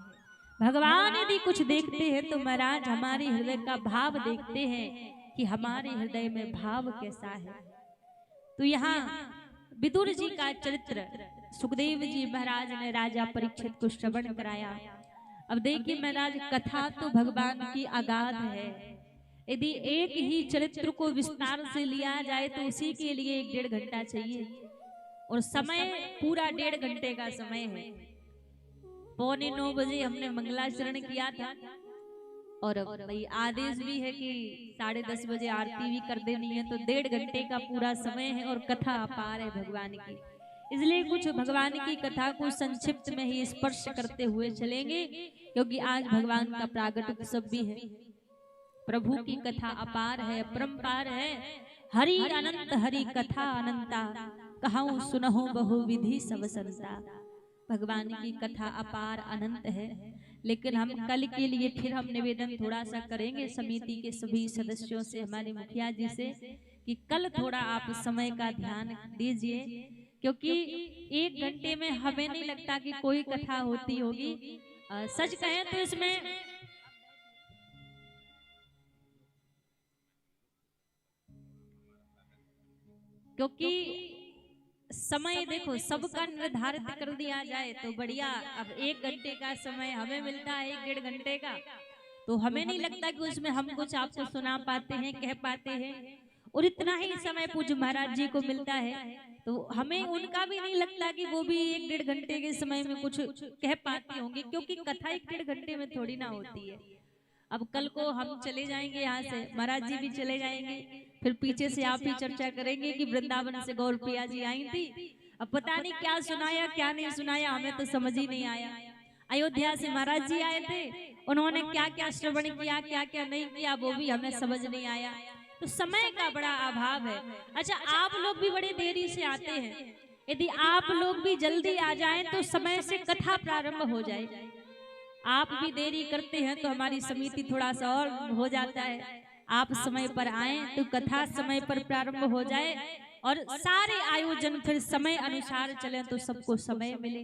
भगवान यदि कुछ देखते हैं तो महाराज हमारे हृदय का भाव देखते हैं कि हमारे हृदय में भाव कैसा है। तो यहाँ विदुर जी का चरित्र सुखदेव जी महाराज ने राजा परीक्षित को श्रवण कराया। अब देखिए महाराज, कथा तो भगवान की अगाध है, यदि एक ही चरित्र को विस्तार से लिया जाए तो उसी के लिए 1.5 घंटा चाहिए, और समय पूरा 1.5 घंटे का समय है। 8:45 बजे हमने मंगलाचरण किया था, और भाई आदेश भी है कि 10:30 बजे आरती भी कर देनी है, तो 1.5 घंटे का पूरा समय है और कथा अपार है भगवान की। इसलिए कुछ भगवान की कथा को संक्षिप्त में ही स्पर्श करते हुए चलेंगे, क्योंकि आज भगवान का प्रागट उत्सव भी है। प्रभु की कथा अपार है, अपरंपार है। हरि अनंत हरि कथा अनंता, कहूँ सुनहु बहु विधि सब संता। भगवान की कथा अपार अनंत है। लेकिन हम कल के लिए फिर हम निवेदन थोड़ा सा करेंगे समिति के सभी सदस्यों से, हमारे मुखिया जी से, कि कल थोड़ा आप समय का ध्यान दीजिए, क्योंकि 1 घंटे में हमें नहीं लगता कि कोई कथा होती होगी। सच कहें तो इसमें क्योंकि समय देखो सबका निर्धारित कर दिया जाए तो बढ़िया। अब 1 घंटे का समय हमें मिलता है, 1.5 घंटे का, तो हमें नहीं लगता कि उसमें हम कुछ आपको सुना पाते हैं, कह पाते हैं। और इतना ही समय पूज्य महाराज जी को मिलता है, तो हमें उनका भी नहीं लगता कि वो भी 1.5 घंटे के समय में कुछ कह पाते होंगे, क्योंकि कथा 1.5 घंटे में थोड़ी ना होती है। अब कल को हम चले जाएंगे यहाँ से, महाराज जी भी चले जाएंगे, फिर पीछे से आप ही चर्चा करेंगे कि वृंदावन से गौर प्रिया जी आई थी, अब पता नहीं क्या सुनाया क्या नहीं सुनाया, हमें तो समझ ही नहीं आया। अयोध्या से महाराज जी आए थे, उन्होंने क्या क्या श्रवण किया, क्या क्या नहीं किया, वो भी हमें समझ नहीं आया। तो समय का बड़ा अभाव है। अच्छा, आप लोग भी बड़े देरी से आते हैं, यदि आप लोग भी जल्दी आ जाएं तो समय से कथा प्रारंभ हो जाए। आप भी देरी करते हैं तो हमारी समिति थोड़ा सा और हो जाता है। आप समय पर आए तो कथा समय पर प्रारंभ हो जाए, और सारे आयोजन फिर समय अनुसार चले तो सबको समय मिले।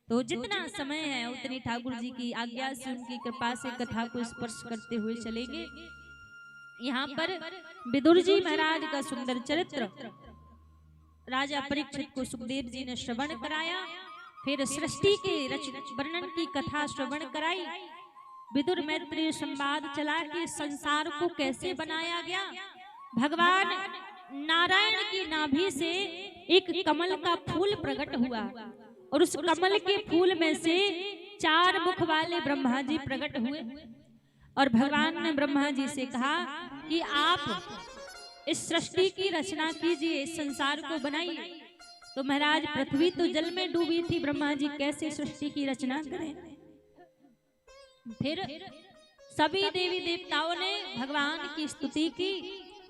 तो जितना समय है उतनी ठाकुर जी की आज्ञा से, उनकी कृपा से कथा को स्पर्श करते हुए चलेंगे। यहाँ पर विदुर जी महाराज का सुंदर चरित्र राजा परीक्षित को सुखदेव जी ने श्रवण कराया, फिर सृष्टि के वर्णन की कथा श्रवण कराई। विदुर मैत्री संवाद चला कि संसार को कैसे बनाया गया। भगवान नारायण की नाभि से एक कमल का फूल प्रकट हुआ, और उस कमल के फूल में से 4 मुख वाले ब्रह्मा जी प्रकट हुए, और भगवान ने ब्रह्मा जी से कहा कि आप इस सृष्टि की रचना कीजिए, संसार को बनाइए। तो महाराज पृथ्वी तो जल में डूबी थी, ब्रह्मा जी कैसे सृष्टि की रचना करें। फिर सभी देवी देवताओं ने भगवान की स्तुति की,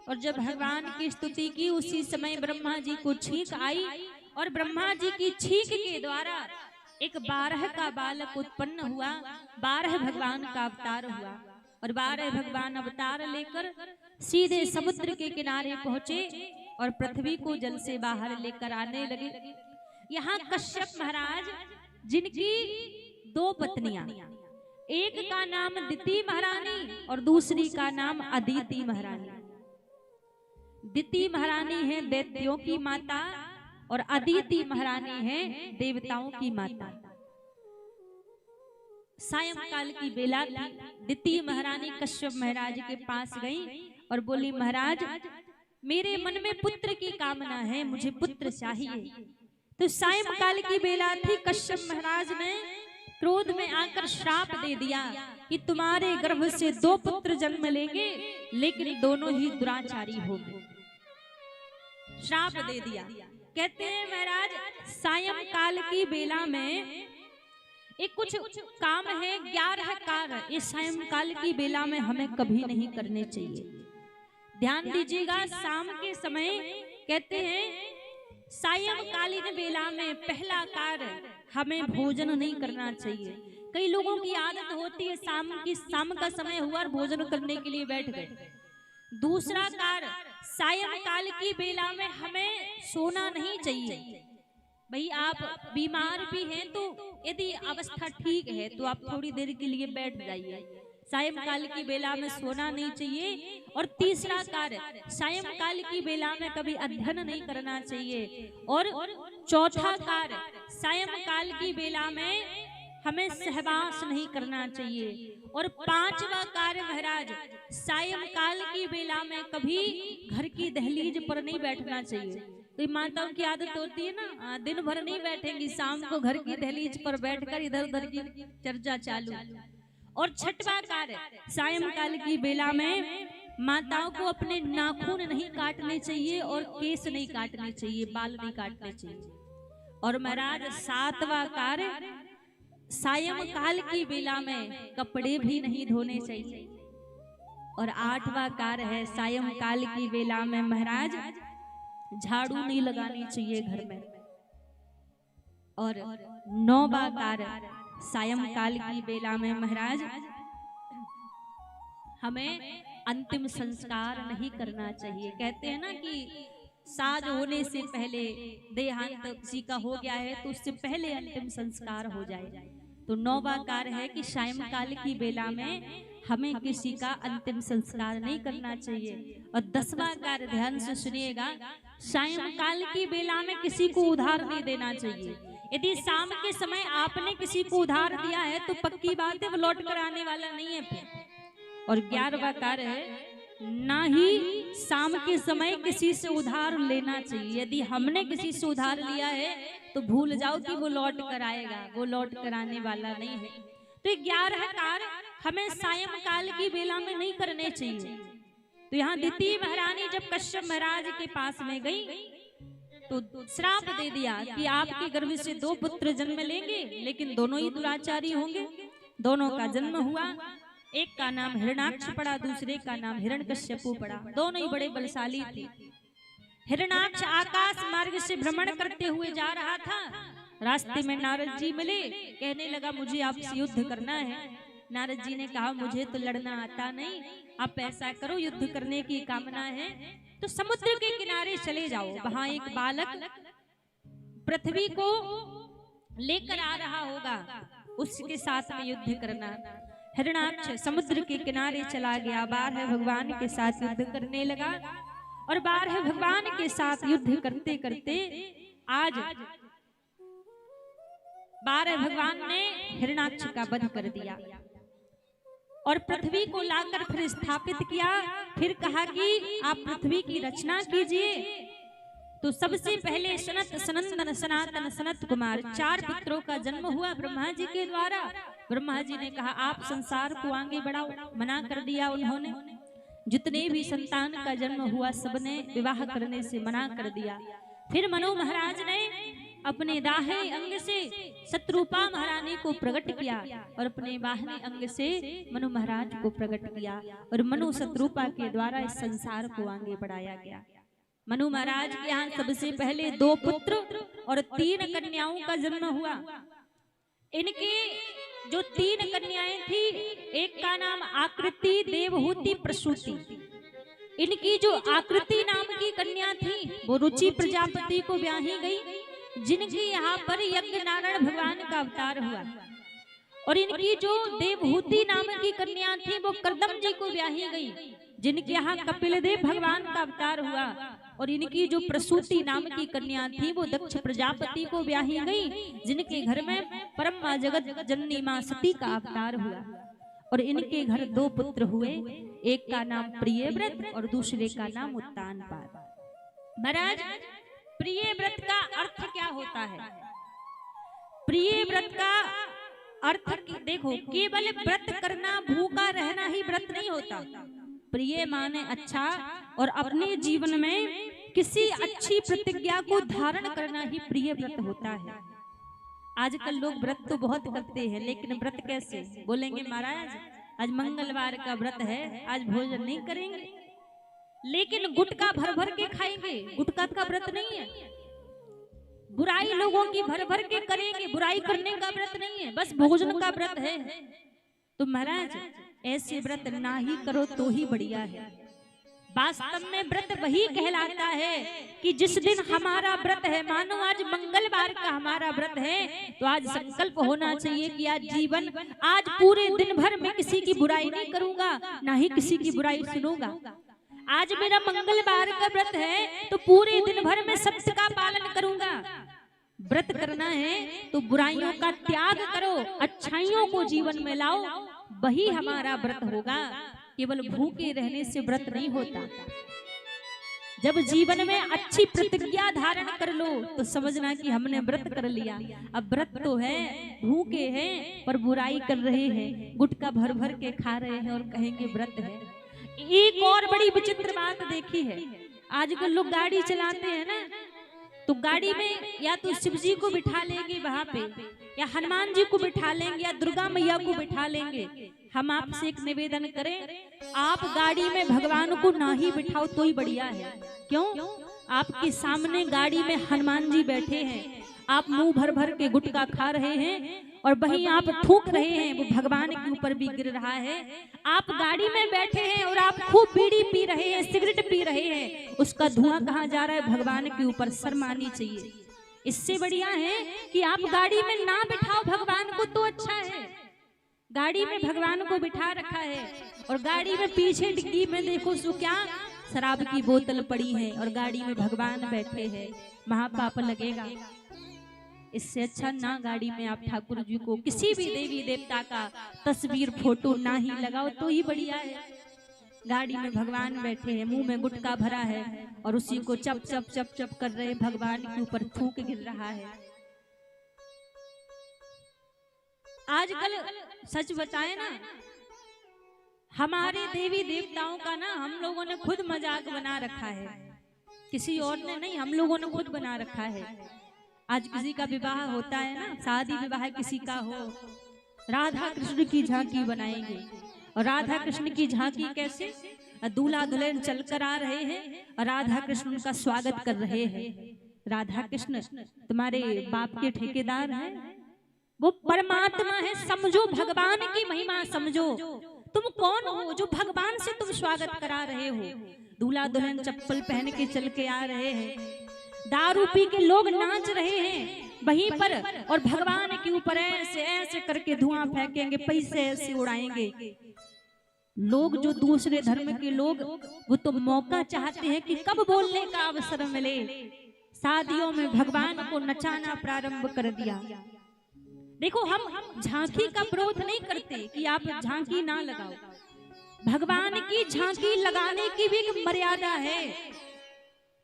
और जब भगवान की स्तुति की उसी समय ब्रह्मा जी को छींक आई, और ब्रह्मा जी की छींक के द्वारा एक 12 का बालक उत्पन्न हुआ। 12 भगवान का अवतार हुआ, और 12 भगवान अवतार लेकर सीधे समुद्र के किनारे पहुंचे और पृथ्वी को जल से बाहर लेकर आने लगे। यहाँ कश्यप महाराज, जिनकी 2 पत्नियां, एक का नाम दिति महारानी और दूसरी का नाम अदिति महारानी। दिति महारानी है दैत्यों की माता, और अदिति महारानी है देवताओं की माता। सायंकाल की बेला थी, दिति महारानी कश्यप महाराज के पास गई और बोली, महाराज मेरे मन में पुत्र की कामना है, मुझे पुत्र चाहिए। तो सायंकाल की बेला थी, कश्यप महाराज ने क्रोध में आकर श्राप दे दिया कि तुम्हारे गर्भ से 2 पुत्र जन्म लेंगे, लेकिन दोनों ही दुराचारी होंगे। श्राप दे दिया। कहते हैं महाराज, सायं काल की बेला में एक कुछ काम है, 11 कार्य ये सायं काल की बेला में हमें कभी नहीं करने चाहिए। ध्यान दीजिएगा, शाम के समय कहते हैं सायंकालीन बेला में पहला कार्य हमें भोजन नहीं करना चाहिए। कई लोगों की आदत होती है शाम का समय हुआ और भोजन करने के लिए बैठ गए। दूसरा कार्य, सायंकाल की बेला में हमें सोना नहीं चाहिए। भाई आप बीमार भी हैं तो यदि अवस्था ठीक है तो आप थोड़ी देर के लिए बैठ जाइए। सायंकाल की बेला में सोना नहीं चाहिए। और तीसरा कार्य, सायंकाल की बेला में कभी अध्ययन नहीं करना चाहिए। और चौथा कार्य, सायंकाल की बेला में हमें सहवास नहीं करना चाहिए। और 5वां कार्य महाराज, सायंकाल की बेला में कभी घर की दहलीज पर नहीं बैठना चाहिए। तो माताओं की आदत होती है ना, दिन भर नहीं बैठेंगी, शाम को घर की दहलीज पर बैठकर इधर उधर की चर्चा चालू। और 6वां कार्य, सायंकाल की बेला में माताओं को अपने नाखून नहीं काटने चाहिए और केस नहीं काटने चाहिए, बाल नहीं काटने चाहिए। और महाराज 7वां कार्य, सायंकाल की बेला में कपड़े भी नहीं धोने चाहिए। और 8वां कार्य है, सायंकाल की बेला में महाराज झाड़ू नहीं लगानी चाहिए घर में। और 9वां कार्य, सायंकाल की बेला में महाराज हमें अंतिम संस्कार नहीं करना चाहिए। कहते हैं ना कि साज होने से पहले, देहांत किसी का हो गया है तो उससे पहले अंतिम संस्कार हो जाए। तो 9वां कार्य है कि सायंकाल की बेला में हमें किसी का अंतिम संस्कार नहीं करना चाहिए। और 10वां कार्य, ध्यान से सुनिएगा, सायंकाल की बेला में किसी को उधार नहीं देना चाहिए। यदि शाम के समय आपने किसी को उधार दिया है तो पक्की बात है वो लौट कर आने वाला नहीं है फिर। और 11वां कार्य है, ना ही शाम के समय किसी से उधार लेना चाहिए। यदि हमने किसी से उधार लिया है तो भूल जाओ कि वो लौट कर आएगा, वो लौट कर आने वाला नहीं है। तो 11 कार्य हमें सायंकाल की बेला में नहीं करने चाहिए। तो यहाँ दिति महारानी जब कश्यप महाराज के पास में गई तो श्राप दे दिया कि आपके गर्भ से 2 पुत्र जन्म लेंगे, लेकिन दोनों ही दुराचारी होंगे। दोनों का जन्म हुआ, एक का नाम हिरण्याक्ष पड़ा, दूसरे का नाम हिरण्यकश्यपु पड़ा। दोनों ही बड़े बलशाली थे। हिरण्याक्ष आकाश मार्ग से भ्रमण करते हुए जा रहा था। रास्ते में नारद जी मिले, कहने लगा मुझे आपसे युद्ध करना है। नारद जी ने कहा मुझे तो लड़ना आता नहीं, आप ऐसा करो, युद्ध करने की कामना है तो समुद्र के किनारे चले जाओ। वहां एक बालक पृथ्वी को लेकर आ रहा होगा, उसके साथ में युद्ध करना। हिरण्याक्ष समुद्र के किनारे चला गया, 12 भगवान के साथ युद्ध करने लगा। और 12 भगवान के साथ युद्ध करते करते आज 12 भगवान ने हिरण्याक्ष का वध कर दिया और पृथ्वी को लाकर फिर स्थापित किया। फिर कहा कि आप पृथ्वी की रचना कीजिए। तो सबसे पहले सनत, सनंदन, सनातन, सनत कुमार 4 पुत्रों का जन्म हुआ ब्रह्मा जी के द्वारा। ब्रह्मा जी ने कहा आप संसार को आगे बढ़ाओ, मना कर दिया उन्होंने। जितने भी संतान का जन्म हुआ सबने विवाह करने से मना कर दिया। फिर मनु महाराज ने अपने दाहिने अंग से शत्रुपा महारानी को प्रकट किया और अपने बाहिनी अंग से मनु महाराज को प्रकट किया। और मनु शत्रुपा के द्वारा इस संसार को आगे बढ़ाया गया। मनु महाराज के यहाँ सबसे पहले 2 पुत्र और 3 कन्याओं का जन्म हुआ। इनके जो 3 कन्याएं थी, एक का नाम आकृति, देवहूति, प्रसूति। इनकी जो आकृति नाम की कन्या थी वो रुचि प्रजापति को ब्याही गई, जिनके यहाँ पर यज्ञ नारायण भगवान का अवतार हुआ। और इनकी जो देवहूति नाम की कन्या थी वो करदम जी को ब्याही गई, जिनके यहाँ कपिल देव भगवान का अवतार हुआ। और इनकी जो प्रसूति नाम की कन्या थी वो दक्ष प्रजापति को ब्याही गई, जिनके घर में परम मां जगत जननी मां सती का अवतार हुआ। और इनके घर 2 पुत्र हुए, एक का नाम प्रियव्रत और दूसरे का नाम उत्तानपाद। महाराज प्रियव्रत का अर्थ क्या होता है? प्रियव्रत का अर्थ की देखो, केवल व्रत करना, भूखा रहना ही व्रत नहीं होता। प्रिय माने अच्छा, और अपने जीवन में किसी अच्छी प्रतिज्ञा को धारण करना ही प्रिय व्रत होता है। आजकल लोग व्रत तो बहुत करते हैं, लेकिन व्रत कैसे? बोलेंगे महाराज आज मंगलवार का व्रत है, आज भोजन नहीं करेंगे, लेकिन गुटखा भर भर के खाएंगे। गुटखा का व्रत नहीं है। बुराई लोगों की भर भर के करेंगे, बुराई करने का व्रत नहीं है, बस भोजन का व्रत है। तो महाराज ऐसे व्रत ना ही करो तो ही बढ़िया है। वास्तव में व्रत वही कहलाता है कि जिस दिन हमारा व्रत है, मानो आज मंगलवार का हमारा व्रत है, तो आज संकल्प होना चाहिए कि आज पूरे दिन भर में किसी की बुराई नहीं करूंगा, ना ही किसी की बुराई सुनूंगा। आज मेरा मंगलवार का व्रत है तो पूरे दिन भर में सत्य का पालन करूंगा। व्रत करना है तो बुराइयों का त्याग करो, अच्छाइयों को जीवन में लाओ, वही हमारा व्रत होगा। केवल भूखे रहने से व्रत नहीं होता। जब जीवन में अच्छी प्रतिज्ञा धारण कर लो तो समझना कि हमने व्रत कर लिया। अब व्रत तो है, भूखे हैं पर बुराई कर रहे हैं, गुटखा भर भर के खा रहे हैं और कहेंगे व्रत है। एक और बड़ी विचित्र बात देखी है, आजकल लोग गाड़ी चलाते हैं ना, तो गाड़ी में या तो शिव जी को बिठा लेंगे वहां पे, या हनुमान जी को बिठा लेंगे, या दुर्गा मैया को बिठा लेंगे। हम आपसे एक निवेदन करें, आप गाड़ी में भगवान को ना ही बिठाओ तो ही बढ़िया है। क्यों? आपके सामने गाड़ी में हनुमान जी बैठे हैं, आप मुंह भर भर के गुटखा खा रहे हैं और वहीं आप थूक रहे हैं, वो भगवान के ऊपर भी गिर रहा है। आप गाड़ी में बैठे हैं और आप खूब बीड़ी पी रहे हैं, सिगरेट पी रहे हैं, उसका धुआं कहाँ जा रहा है? भगवान के ऊपर। शर्म आनी चाहिए। इससे बढ़िया है कि आप गाड़ी में ना बिठाओ भगवान को तो अच्छा है। गाड़ी में भगवान को बिठा रखा है और गाड़ी में पीछे डिग्गी में देखो सो क्या शराब की बोतल पड़ी है और गाड़ी में भगवान बैठे हैं, महापाप लगेगा। इससे अच्छा ना गाड़ी में आप ठाकुर जी को, किसी भी देवी देवता का तस्वीर फोटो ना ही लगाओ तो ही बढ़िया है। गाड़ी में भगवान बैठे हैं, मुंह में गुटखा भरा है और उसी को चप चप चप चप कर रहे, भगवान के ऊपर थूक गिर रहा है। आजकल सच बताए ना, हमारे देवी देवताओं का ना हम लोगों ने खुद मजाक बना रखा है, किसी और ने नहीं, हम लोगों ने खुद बना रखा है। आज किसी का विवाह होता है ना, शादी विवाह किसी का हो, राधा कृष्ण की झांकी बनाएंगे। और राधा कृष्ण की झांकी कैसे? दूल्हा दुल्हन चलकर आ रहे हैं और राधा कृष्ण उनका स्वागत कर रहे हैं। राधा कृष्ण तुम्हारे बाप के ठेकेदार हैं, वो परमात्मा है, समझो भगवान की महिमा समझो। तुम कौन हो जो भगवान से तुम स्वागत करा रहे हो? दूल्हा दुल्हन चप्पल पहन के चल के आ रहे हैं, दारू पी के लोग नाच रहे हैं वहीं पर, और भगवान के ऊपर ऐसे ऐसे करके धुआं फेंकेंगे, पैसे ऐसे उड़ाएंगे। लोग जो दूसरे धर्म के लोग, वो तो मौका चाहते हैं कि कब बोलने का अवसर मिले। शादियों में भगवान को नचाना प्रारंभ कर दिया। देखो, हम झांकी का विरोध नहीं करते कि आप झांकी ना लगाओ, भगवान की झांकी लगाने की भी एक मर्यादा है।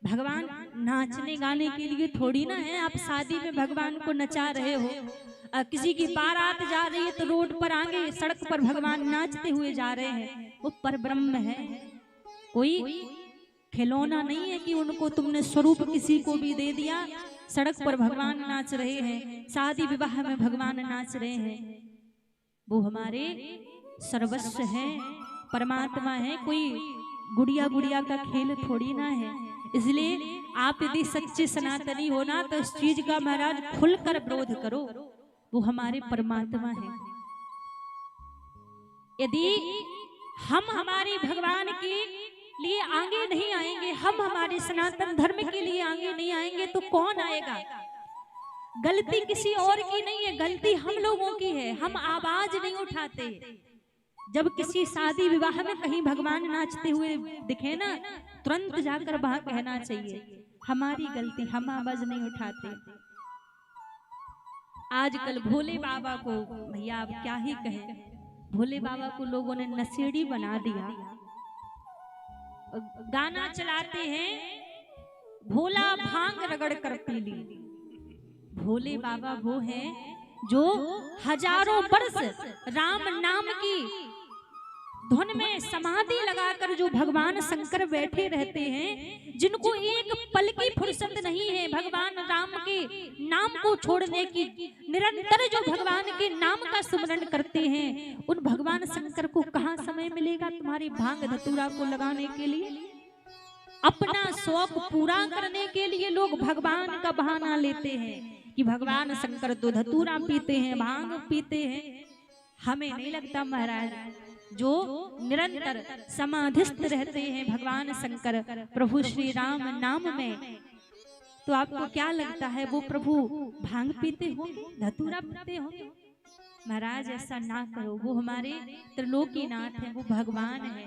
भगवान नाचने गाने के लिए थोड़ी ना है आप शादी में भगवान को नचा रहे हो। किसी की बारात जा रही है तो रोड पर आगे सड़क पर भगवान नाचते हुए जा रहे हैं, वो परब्रह्म है, कोई खिलौना नहीं है कि उनको तुमने स्वरूप किसी को भी दे दिया। सड़क पर भगवान नाच रहे हैं, शादी विवाह में भगवान नाच रहे हैं, वो हमारे सर्वस्व है, परमात्मा है, कोई गुड़िया गुड़िया का खेल थोड़ी ना है। इसलिए आप यदि सच्चे सनातनी हो ना तो इस चीज का महाराज खुलकर विरोध करो, वो हमारे परमात्मा है। यदि हम हमारे भगवान के लिए आगे नहीं आएंगे, हम हमारे सनातन धर्म के लिए आगे नहीं आएंगे तो कौन आएगा? गलती किसी और की नहीं है, गलती हम लोगों की है, हम आवाज नहीं उठाते। जब किसी शादी विवाह में कहीं भगवान नाचते हुए दिखे ना, तुरंत जाकर वहां कहना चाहिए हमारी गलती, हम आवाज नहीं उठाते। आजकल भोले बाबा को भैया आप क्या ही कहें, भोले बाबा को लोगों ने नशेड़ी बना दिया। गाना चलाते हैं भोला भांग रगड़ कर पी ली। भोले बाबा वो हैं जो हजारों वर्ष राम नाम की धुन में समाधि लगाकर जो भगवान शंकर बैठे रहते हैं, जिनको एक पल की फुर्सत नहीं है भगवान राम के नाम को छोड़ने की, निरंतर जो भगवान के नाम का स्मरण करते हैं, उन भगवान शंकर को कहाँ समय मिलेगा तुम्हारी भांग धतूरा को लगाने के लिए? अपना शौक पूरा करने के लिए लोग भगवान का बहाना लेते हैं कि भगवान शंकर तो धतूरा पीते हैं, भांग पीते हैं। हमें नहीं लगता महाराज, जो निरंतर समाधिस्थ रहते हैं भगवान शंकर प्रभु श्री राम नाम में, तो आपको क्या लगता है वो प्रभु भांग पीते होंगे, धतूरा पीते होंगे? महाराज ऐसा ना करो, वो हमारे त्रिलोकीनाथ हैं, वो भगवान है।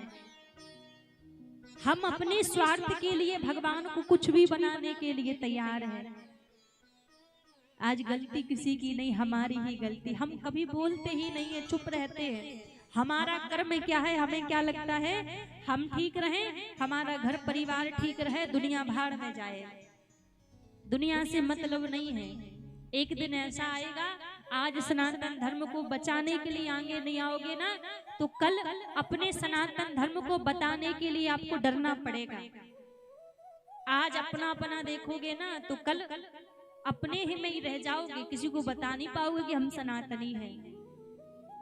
हम अपने स्वार्थ के लिए भगवान को कुछ भी बनाने के लिए तैयार हैं। आज गलती किसी की नहीं, हमारी ही गलती। हम कभी बोलते ही नहीं है, चुप रहते हैं। हमारा कर्म क्या है, हमें क्या लगता है हम ठीक रहें, हमारा घर परिवार ठीक रहे, दुनिया भाड़ में जाए, दुनिया से मतलब नहीं है। एक दिन ऐसा आएगा, आज सनातन धर्म को बचाने के लिए आगे नहीं आओगे ना, तो कल अपने सनातन धर्म को बताने के लिए आपको डरना पड़ेगा। आज अपना अपना देखोगे ना, तो कल अपने ही में ही रह जाओगे, किसी को बता नहीं पाओगे कि हम सनातनी हैं।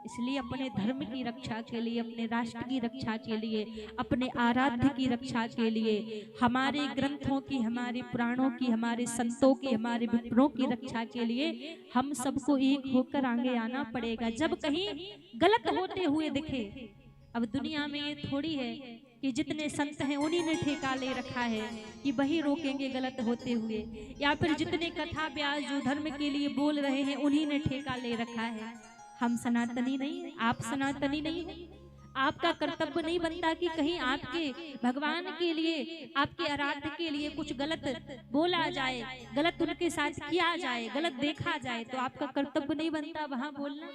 इसलिए अपने धर्म की रक्षा के लिए, अपने राष्ट्र की रक्षा के लिए, अपने आराध्य की रक्षा के लिए, हमारे ग्रंथों की, हमारे पुराणों की, हमारे संतों की, हमारे विप्रों की रक्षा के लिए हम सबको एक होकर आगे आना पड़ेगा। जब कहीं गलत होते हुए दिखे, अब दुनिया में ये थोड़ी है कि जितने संत हैं उन्हीं ने ठेका ले रखा है कि वही रोकेंगे गलत होते हुए, या फिर जितने कथा व्यास जो धर्म के लिए बोल रहे हैं उन्हीं ने ठेका ले रखा है। हम सनातनी नहीं, आप सनातनी नहीं, आपका कर्तव्य नहीं बनता कि कहीं आपके भगवान के लिए, आपके आराध्य के लिए कुछ गलत बोला जाए, गलत उनके साथ किया जाए, गलत देखा जाए, तो आपका कर्तव्य नहीं बनता वहां बोलना?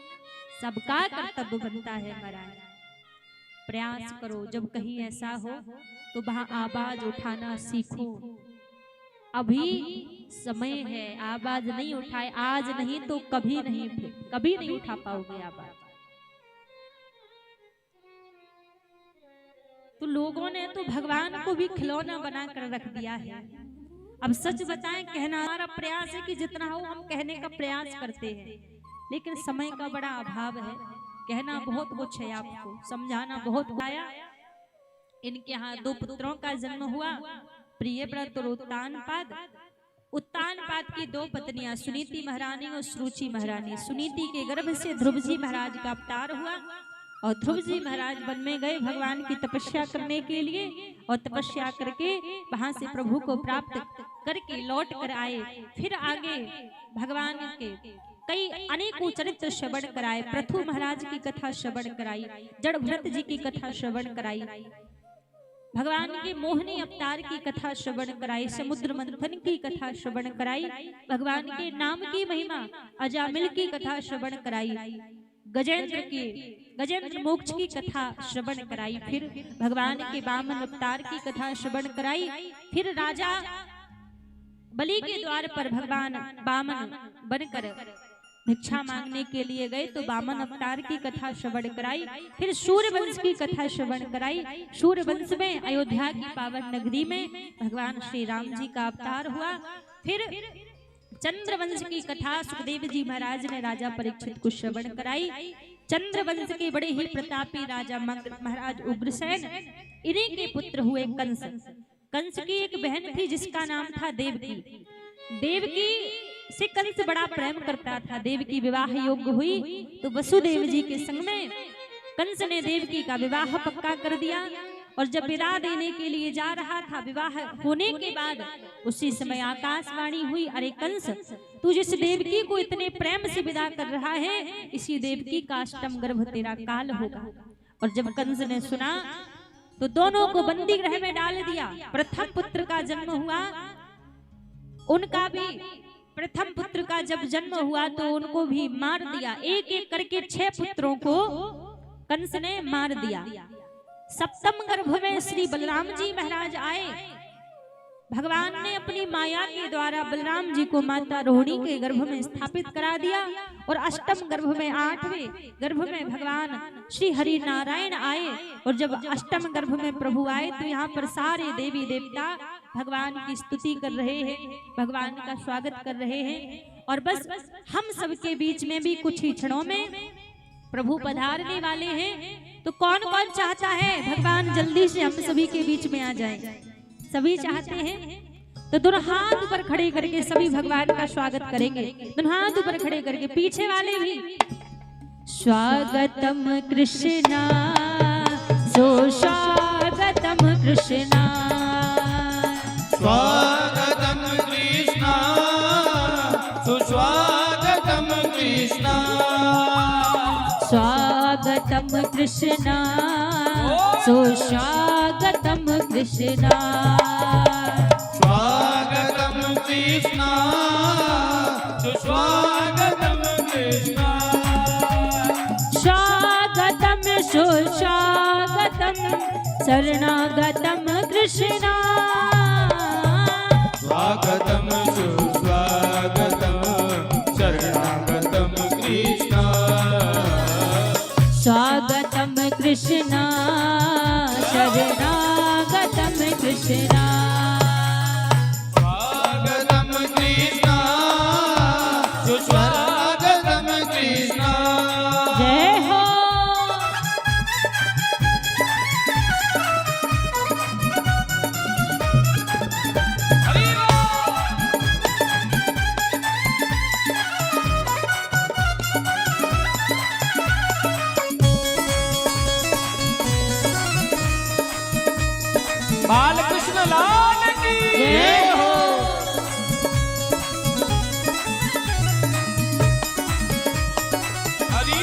सबका कर्तव्य बनता है महाराज। प्रयास करो, जब कहीं ऐसा हो तो वहां आवाज उठाना सीखो। अभी समय है, आवाज नहीं उठाए, आज नहीं तो कभी नहीं, कभी नहीं उठा पाओगे आवाज। तो लोगों ने तो भगवान को भी खिलौना बनाकर रख दिया है। अब सच बताएं, कहना हमारा प्रयास है कि जितना हो हम कहने का प्रयास करते हैं, लेकिन समय का बड़ा अभाव है। कहना बहुत कुछ है, आपको समझाना बहुत आया। इनके यहाँ 2 पुत्रों का जन्म हुआ, प्रियव्रत और उत्तानपाद। उत्तानपाद की 2 पत्नियां सुनीति महारानी और सुरुचि महारानी। सुनीति के गर्भ से ध्रुव जी महाराज का अवतार हुआ और ध्रुव जी महाराज वन में गए भगवान की तपस्या करने के लिए, और तपस्या करके वहां से प्रभु को प्राप्त करके लौट कर आए। फिर आगे भगवान के कई अनेकों चरित्र श्रवण कराए। पृथु महाराज की कथा श्रवण कराई, जड़ भरत जी की कथा श्रवण कराई, भगवान के मोहिनी अवतार की कथा श्रवण कराई, समुद्र मंथन की कथा श्रवण कराई, भगवान के नाम की महिमा अजामिल की कथा श्रवण कराई, गजेंद्र मोक्ष की कथा श्रवण कराई, फिर भगवान के वामन अवतार की कथा श्रवण कराई। फिर राजा बलि के द्वार पर भगवान वामन बनकर भिक्षा मांगने के लिए गए, तो वामन अवतार की कथा श्रवण कराई। फिर सूर्यवंश की कथा श्रवण कराई। सूर्यवंश में अयोध्या की पावन नगरी में भगवान श्री राम जी का अवतार हुआ। फिर चंद्रवंश की कथा सुखदेव जी महाराज ने राजा परीक्षित को श्रवण कराई। चंद्रवंश के बड़े ही प्रतापी राजा महाराज उग्रसेन, इन्हीं के पुत्र हुए कंस। कंस की एक बहन थी जिसका नाम था देवकी। देवकी से कंस बड़ा प्रेम करता था। देवकी विवाह योग्य हुई तो वसुदेव जी के संग में कंस ने देवकी का विवाह पक्का कर दिया। और जब विदा देने के लिए जा रहा था, विवाह होने के बाद उसी समय आकाशवाणी हुई, अरे कंस, तू जिस देवकी को इतने प्रेम से विदा कर रहा है, इसी देवकी का अष्टम गर्भ तेरा काल होगा। और जब कंस ने सुना तो दोनों को बंदी गृह में डाल दिया। प्रथम पुत्र का जन्म हुआ, उनका भी प्रथम पुत्र का जब जन्म हुआ तो उनको भी मार दिया। एक एक करके 6 पुत्रों को कंस ने मार दिया। सप्तम गर्भ में श्री बलराम जी महाराज आए। भगवान ने अपनी माया के द्वारा बलराम जी को माता रोहिणी के गर्भ में स्थापित करा दिया और अष्टम गर्भ में 8वें गर्भ में भगवान श्री हरि नारायण आए। और जब अष्टम गर्भ में प्रभु आए तो यहाँ पर सारे देवी देवता भगवान की स्तुति कर रहे हैं, भगवान का स्वागत कर रहे हैं। और बस हम सबके बीच में भी कुछ ही क्षणों में प्रभु पधारने वाले हैं। तो कौन कौन चाहता है भगवान जल्दी से हम सभी के बीच में आ जाए? सभी चाहते हैं। तो दोनों हाथ ऊपर खड़े करके सभी भगवान का स्वागत करेंगे। दोनों हाथ ऊपर खड़े करके, पीछे वाले भी। स्वागतम कृष्णा सुस्वागतम कृष्णा, स्वागतम कृष्णा सुस्वागतम कृष्णा, स्वागतम कृष्णा सुस्वागतम कृष्णा, स्वागतम कृष्णा सुस्वागतम कृष्णा, स्वागतम सुस्वागतम शरणागतम कृष्णा, स्वागतम सुस्वागतम शरणागतम कृष्णा, स्वागतम कृष्णा शरणागतम कृष्णा, स्वागतम कृष्णा सुस्वागतम कृष्णा। जय हो। बालकृष्ण लाल की जय हो। हरि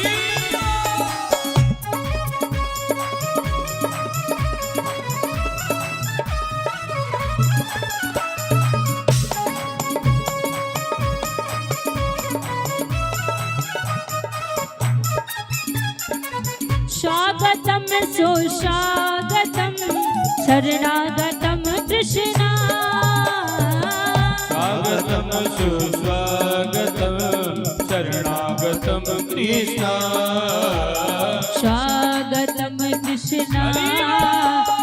स्वागतम सुस्वागतम शरणागतम कृष्णा, स्वागतम सुस्वागतम शरणागतम कृष्णा, स्वागतम कृष्णा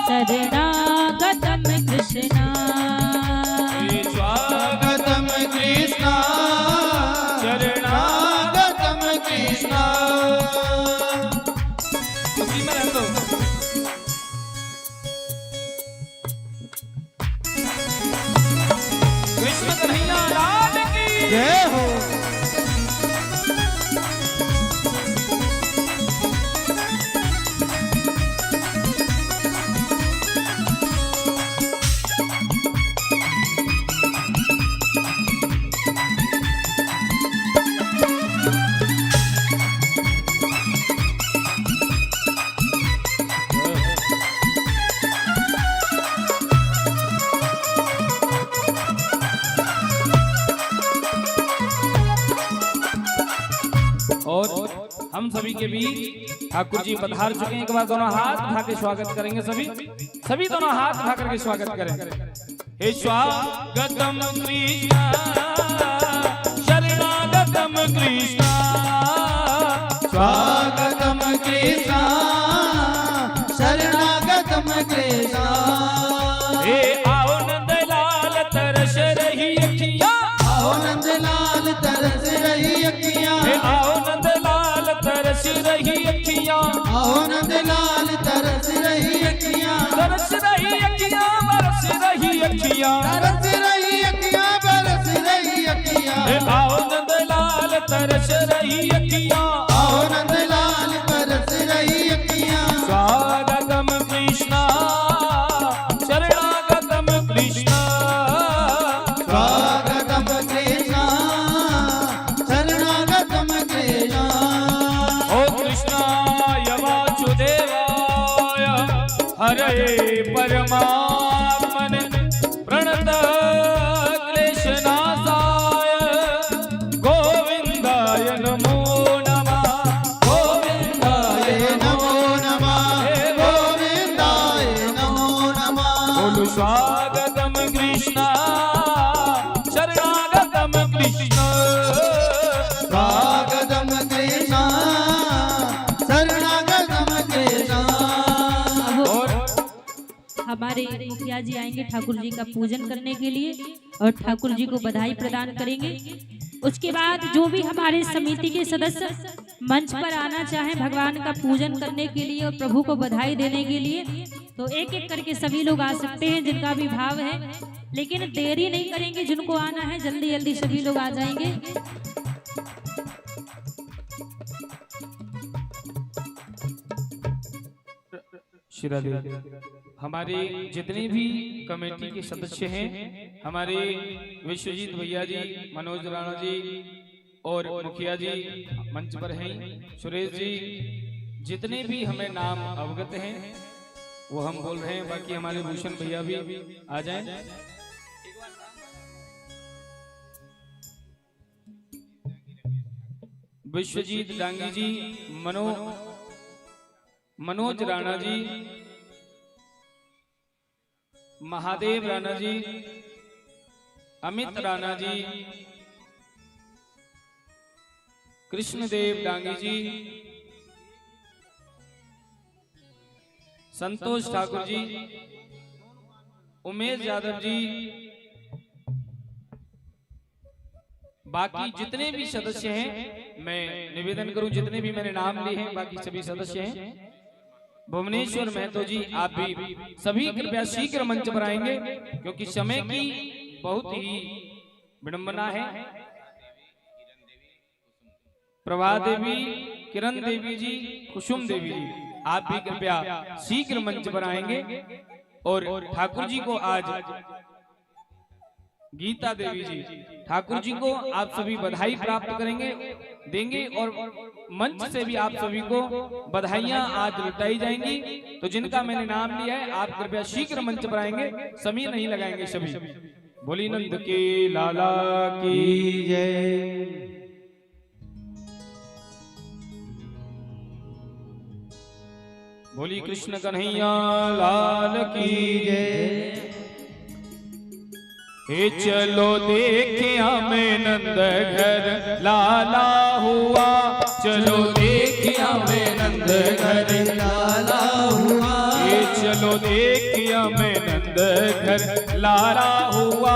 शरणागतम कृष्णा, स्वागतम कृष्णा शरणागतम कृष्णा। उसी में रख दो। कृष्ण कन्हैया लाल की जय हो। और हम सभी के बीच ठाकुर जी पधार चुके हैं। एक बार दोनों हाथ उठा के स्वागत करेंगे। सभी दोनों हाथ उठा करके स्वागत करें। हे स्वागतम कृष्णा शरणागतम कृष्णा, स्वागतम कृष्णा शरणागतम कृष्णा। हे आओ नंदलाल तरस रही अखियां, आओ नंदलाल तरस रही अखियां, हे आओ नंदलाल तरस रही अखियां, आओ नंदलाल तरस रही अखियां, तरस रही अखियां, बरस रही अखियां, तरस रही अखियां, बरस रही अखियां। हे आओ नंदलाल तरस रही अखियां, आओ नंदलाल तरस रही अखियां। स्वागतम कृष्णा शरणागतम कृष्णा, स्वागतम कृष्णा शरणागतम कृष्णा। ओ कृष्णाय वासुदेवाय हरे परमात्मने प्रणत मुखिया जी आएंगे ठाकुर जी का पूजन करने के लिए और ठाकुर जी को बधाई प्रदान करेंगे। उसके बाद जो भी हमारे समिति के सदस्य मंच पर आना चाहें भगवान का पूजन करने के लिए और प्रभु को बधाई देने के लिए, तो एक एक करके सभी लोग आ सकते हैं जिनका भी भाव है, लेकिन देरी नहीं करेंगे। जिनको आना है जल्दी जल्दी सभी लोग आ जाएंगे। हमारे जितने भी कमेटी के सदस्य हैं, हमारे विश्वजीत भैया जी, मनोज राणा जी और मुखिया जी मंच पर हैं, सुरेश जी, जितने भी हमें नाम अवगत हैं वो हम बोल रहे हैं। बाकी हमारे भूषण भैया भी आ जाएं। विश्वजीत डांगी जी, मनोज राणा जी, महादेव राणा जी, अमित राणा जी, कृष्णदेव डांगी जी, संतोष ठाकुर जी, उमेश यादव जी, बाकी जितने भी सदस्य हैं, मैं निवेदन करूं जितने भी मैंने नाम लिए हैं, बाकी सभी सदस्य हैं। भुवनेश्वर महतो जी, आप भी सभी कृपया शीघ्र मंच पर आएंगे क्योंकि समय की बहुत ही विडंबना है। प्रभा देवी, किरण देवी जी, कुसुम देवी जी, आप भी कृपया शीघ्र मंच पर आएंगे और ठाकुर जी को आज गीता देवी जी, ठाकुर जी को आप सभी बधाई प्राप्त करेंगे देंगे और मंच से भी आप सभी को बधाइयां आज लुटाई जाएंगी। तो जिनका मैंने नाम लिया है आप कृपया शीघ्र मंच पर आएंगे, समय नहीं लगाएंगे सभी। बोली नंद के लाला की जय। बोली कृष्ण कन्हैया लाल की जय। हे चलो देखिया मैं नंद घर लाला हुआ, चलो देखिया मैं नंद घर लाला हुआ। हे चलो देखिया मैं नंद घर लाला हुआ,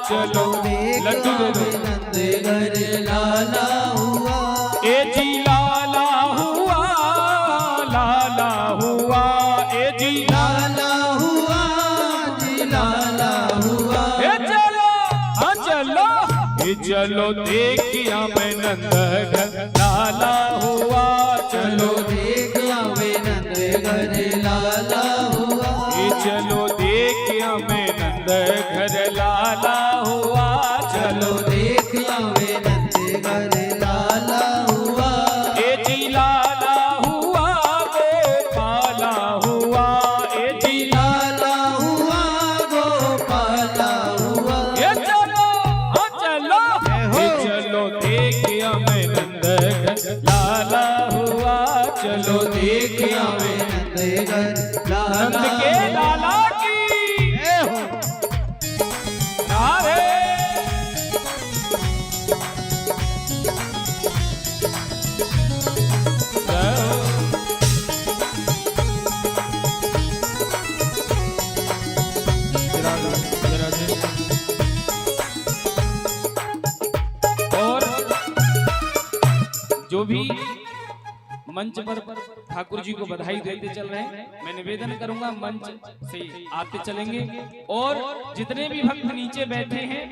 चलो लड्डू नंद घर लाला हुआ। ए जी लाला हुआ, लाला हुआ, ए जी लाला हुआ, जी लाला हुआ। चलो देखिया मैं नंद घर लाला हुआ, चलो देखिया मैं नंद घर लाला हुआ। चलो देखिया मैं नंद घर लाला हुआ, चलो देखिया मैं नंद घर लाला हुआ। ए जी लाला हुआ, गोपाला हुआ, ए जी लाला हुआ, गोपाला हुआ। चलो देखिया मैं नंद घर लाला हुआ, चलो देखिया मैं नंद घर लाला। नंद के लाला की नारे। जो भी मंच पर ठाकुर जी को बधाई देते चल रहे हैं, मैं निवेदन करूंगा मंच से आते चलेंगे और जितने भी भक्त नीचे बैठे हैं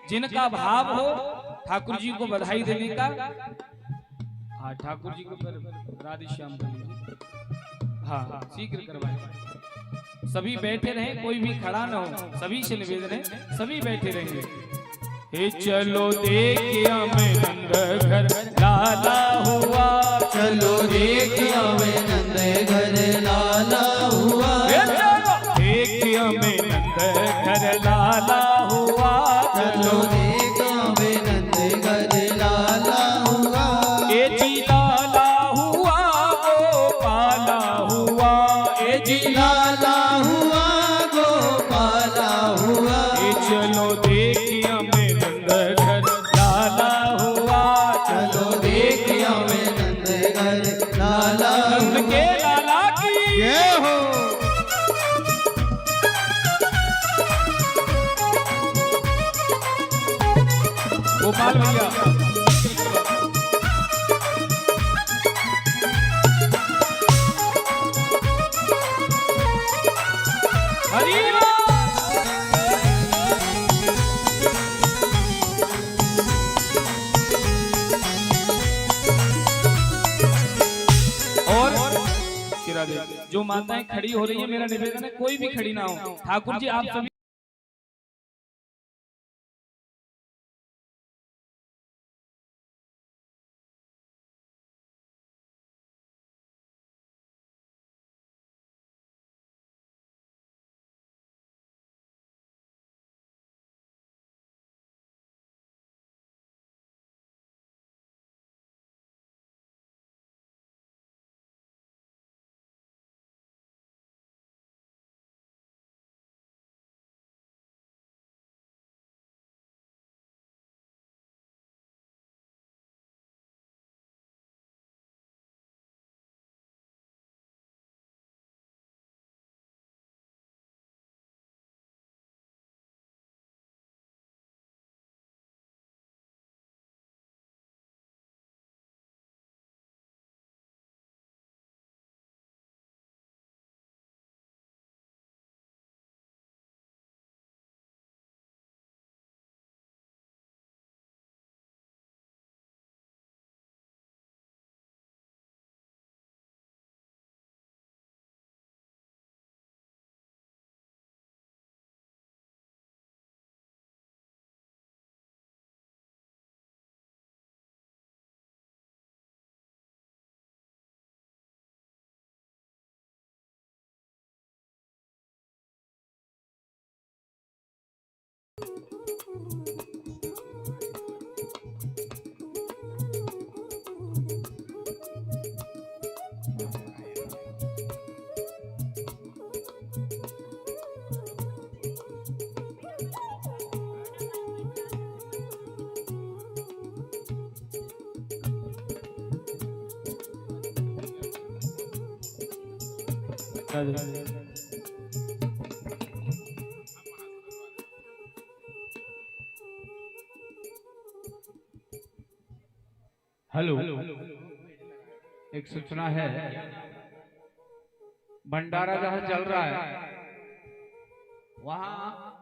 जिनका भाव हो ठाकुर जी को बधाई देने का, हाँ ठाकुर जी को राधे श्याम हाँ शीघ्र करवाएं। सभी बैठे रहे, कोई भी खड़ा ना हो, सभी से निवेदन है सभी बैठे रहेंगे। हे चलो देखिया मैं नंद घर लाला हुआ, चलो देखिया मैं नंद घर लाला हुआ। देखिया मैं नंद घर लाला हुआ, चलो देखिया मैं नंद घर लाला हुआ। ए जी लाला हुआ, गोपाला हुआ, ए जी लाला हुआ, गोपाला हुआ। ए चलो देखिया मैं घर लाला हुआ, चलो देखिया मैं नंद घर लाला। नंद के लाला की जय हो। गोपाल भैया। हरी जो माताएं खड़ी हो रही है, मेरा निवेदन है कोई भी खड़ी ना हो। ठाकुर जी आप सभी हेलो, एक सूचना है। भंडारा जहाँ चल रहा है वहाँ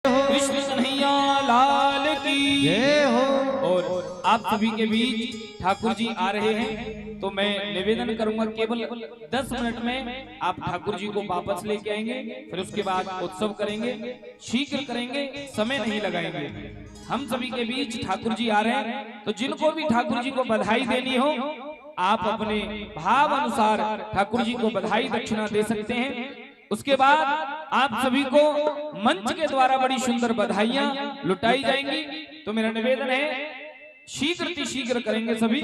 कृष्ण कन्हैया लाल की जय हो। और आप सभी के बीच ठाकुर जी आ रहे हैं, तो मैं निवेदन करूंगा केवल 10 मिनट में आप ठाकुर जी को वापस लेके आएंगे, फिर उसके बाद उत्सव करेंगे, शीघ्र करेंगे, समय नहीं लगाएंगे। हम सभी के बीच ठाकुर जी आ रहे हैं, तो जिनको भी ठाकुर जी को बधाई देनी हो आप अपने भाव अनुसार ठाकुर जी को बधाई दक्षिणा दे सकते हैं। उसके बाद आप सभी को मंच के द्वारा बड़ी सुंदर बधाइयां लुटाई जाएंगी। तो मेरा निवेदन है शीघ्र शीघ्र करेंगे सभी।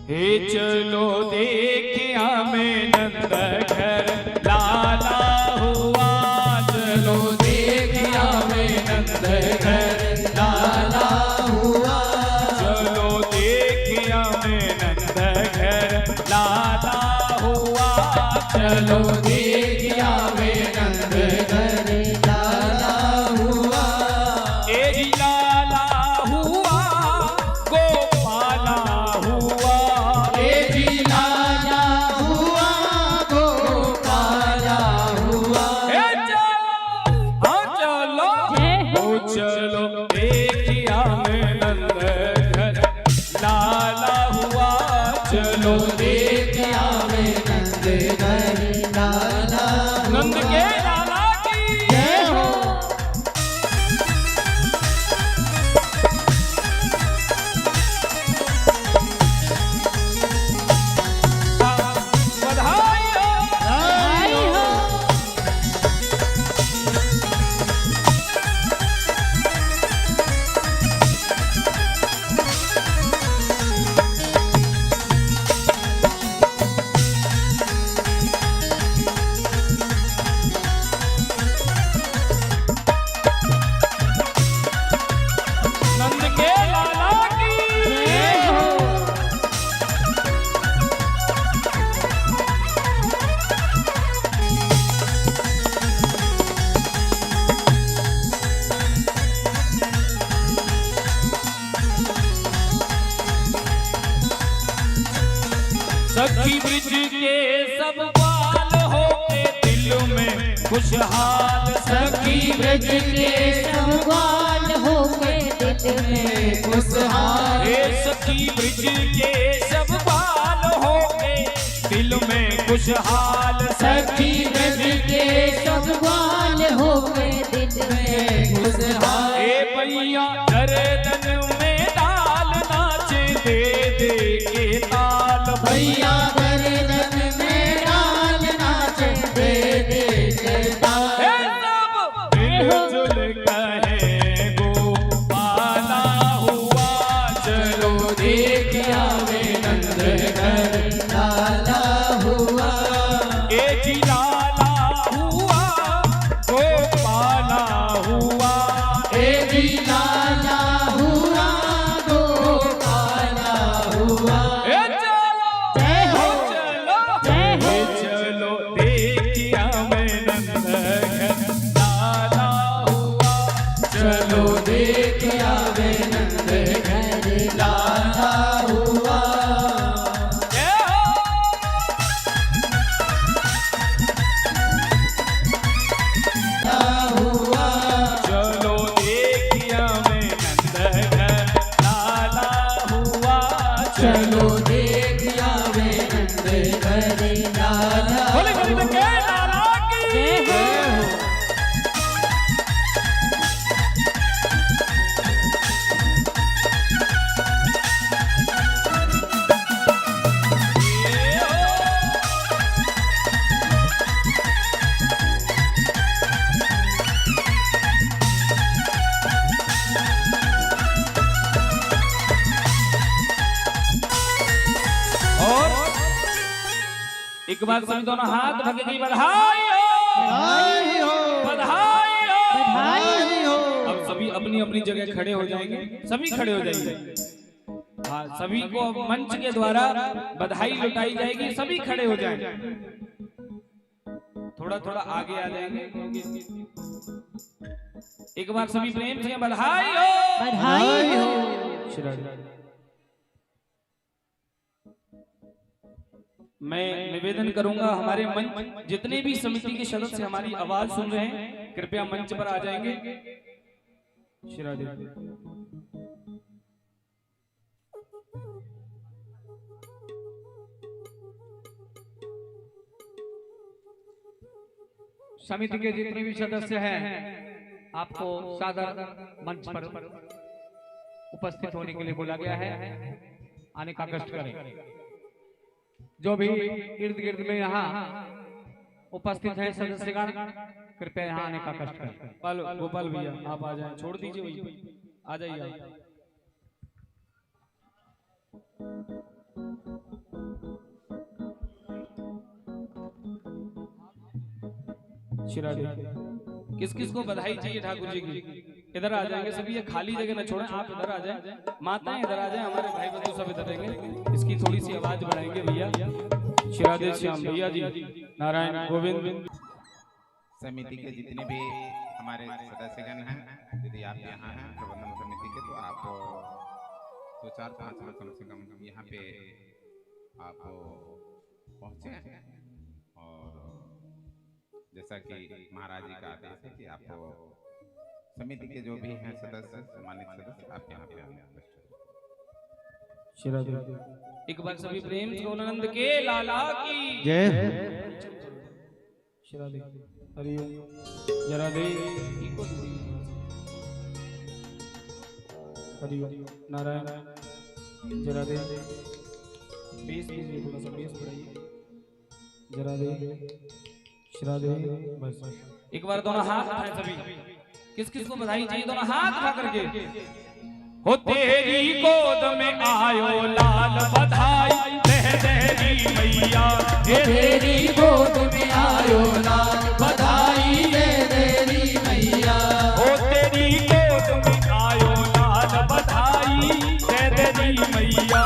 हे चलो देखिया में नंद घर लाला हुआ, चलो देखिया में नंद घर लाला हुआ, चलो देखिया में नंद घर लाला हुआ, चलो देखिया में नंद घर लाला हुआ, ए लाला हुआ गोपाला हुआ, ए लाला हुआ गोपाला सखी ब्रिज के सब बाल हो के दिल में खुशहाल सखी ब्रज के सब बाल हो के दिल में खुशहाल हे सखी ब्रिज के सब बाल हो के दिल में खुशहाल सखी ब्रज के सब बाल हो के दिल में खुशहाल हे भैया गर्दन में डाल नाचे दे दे के ताल भैया गर्दन में डाल नाच दे दे के ताल हे सब मिलजुल कहे गोपाला हुआ चलो देख आवे नंद घर लाला हुआ ए जी लाला हुआ गोपाला हुआ हे जी लाला हुआ गोपाला हुआ ए चलो जय हो चलो जय हो ए चलो देखिया मैं नंद घर लाला हुआ चलो देख आवे नंद घर लाला हुआ जय हो हुआ चलो देखिया मैं नंद घर लाला हुआ चलो देख आवे नंद घर लाला बोले गोविंद के लाला की जय हो जय हो। और एक बार सभी दोनों हाथ भगे की बधाई हो बधाई हो अब सभी अपनी अपनी जगह खड़े हो जाएंगे सभी खड़े हो जाएंगे हाँ सभी को अब मंच के द्वारा बधाई लुटाई जाएगी सभी खड़े हो जाएंगे थोड़ा थोड़ा आगे आ जाएंगे क्योंकि एक बार सभी प्रेम से बधाई हो बधाई हो श्री राधे। मैं निवेदन करूंगा हमारे मंच जितने भी समिति के सदस्य हमारी आवाज सुन रहे हैं कृपया मंच पर आ जाएंगे श्री राधे। समिति के जितने भी सदस्य हैं आपको सादर मंच पर उपस्थित होने के लिए बोला गया है आने का कष्ट करें जो भी इर्द गिर्द में यहाँ उपस्थित है सदस्यगण कृपया यहाँ आने का कष्ट करें गोपाल भैया आप आ जाएं छोड़ दीजिए वही आ जाइए आप। किस किस को बधाई चाहिए ठाकुर जी की इधर आ जाएंगे सभी ये खाली जगह न छोड़ें आप इधर आ जाएं माताएं इधर आ जाएं हमारे भाई बंधु सब इधर रहेंगे इसकी थोड़ी सी आवाज बढ़ाएंगे भैया श्री राधे श्याम भैया जी नारायण गोविंद समिति के जितने भी हमारे सदस्यगण हैं यदि आप यहाँ हैं प्रबंधन समिति के तो आप 2-4-5 मिनट कम से कम यहाँ पे आप पहुँचे हैं और जैसा कि महाराज जी का आदेश है कि आप समिति के जो भी हैं सदस्य सम्मानित सदस्य आप यहाँ पे आने एक बार सभी प्रेम से गौरानंद के लाला की जय हरिओम जरा दे हरिओम नारायण जरा दे बेस कीजिए थोड़ा सा बेस बढ़ाइए जरा दे श्रा दे बस एक बार दोनों हाथ उठाएं सभी किस किस को बधाई चाहिए दोनों हाथ उठा करके हो तेरी गोद में आयो लाल बधाई दे तेरी मैया तेरी गोद में आयो लाल बधाई दे तेरी मैया हो तेरी गोद में आयो लाल बधाई दे तेरी मैया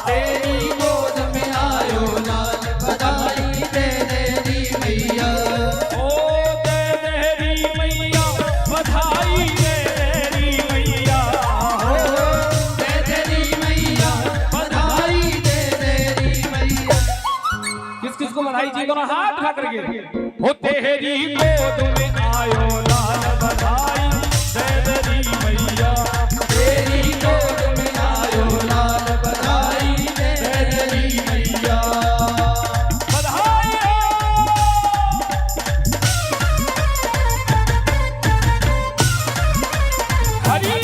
तेरी गोद में आयो लाल बधाई दे तेरी मैया ओ दे तेरी मैया बधाई दे तेरी मैया दे तेरी मैया बधाई दे तेरी मैया किसको बधाई चाहिए दोनों हाथ उठा करके। हो तेरी गोद में आयो लाल बधाई तेरी मैया, तेरी गोद में आयो लाल बधाई तेरी मैया। बधाई हरि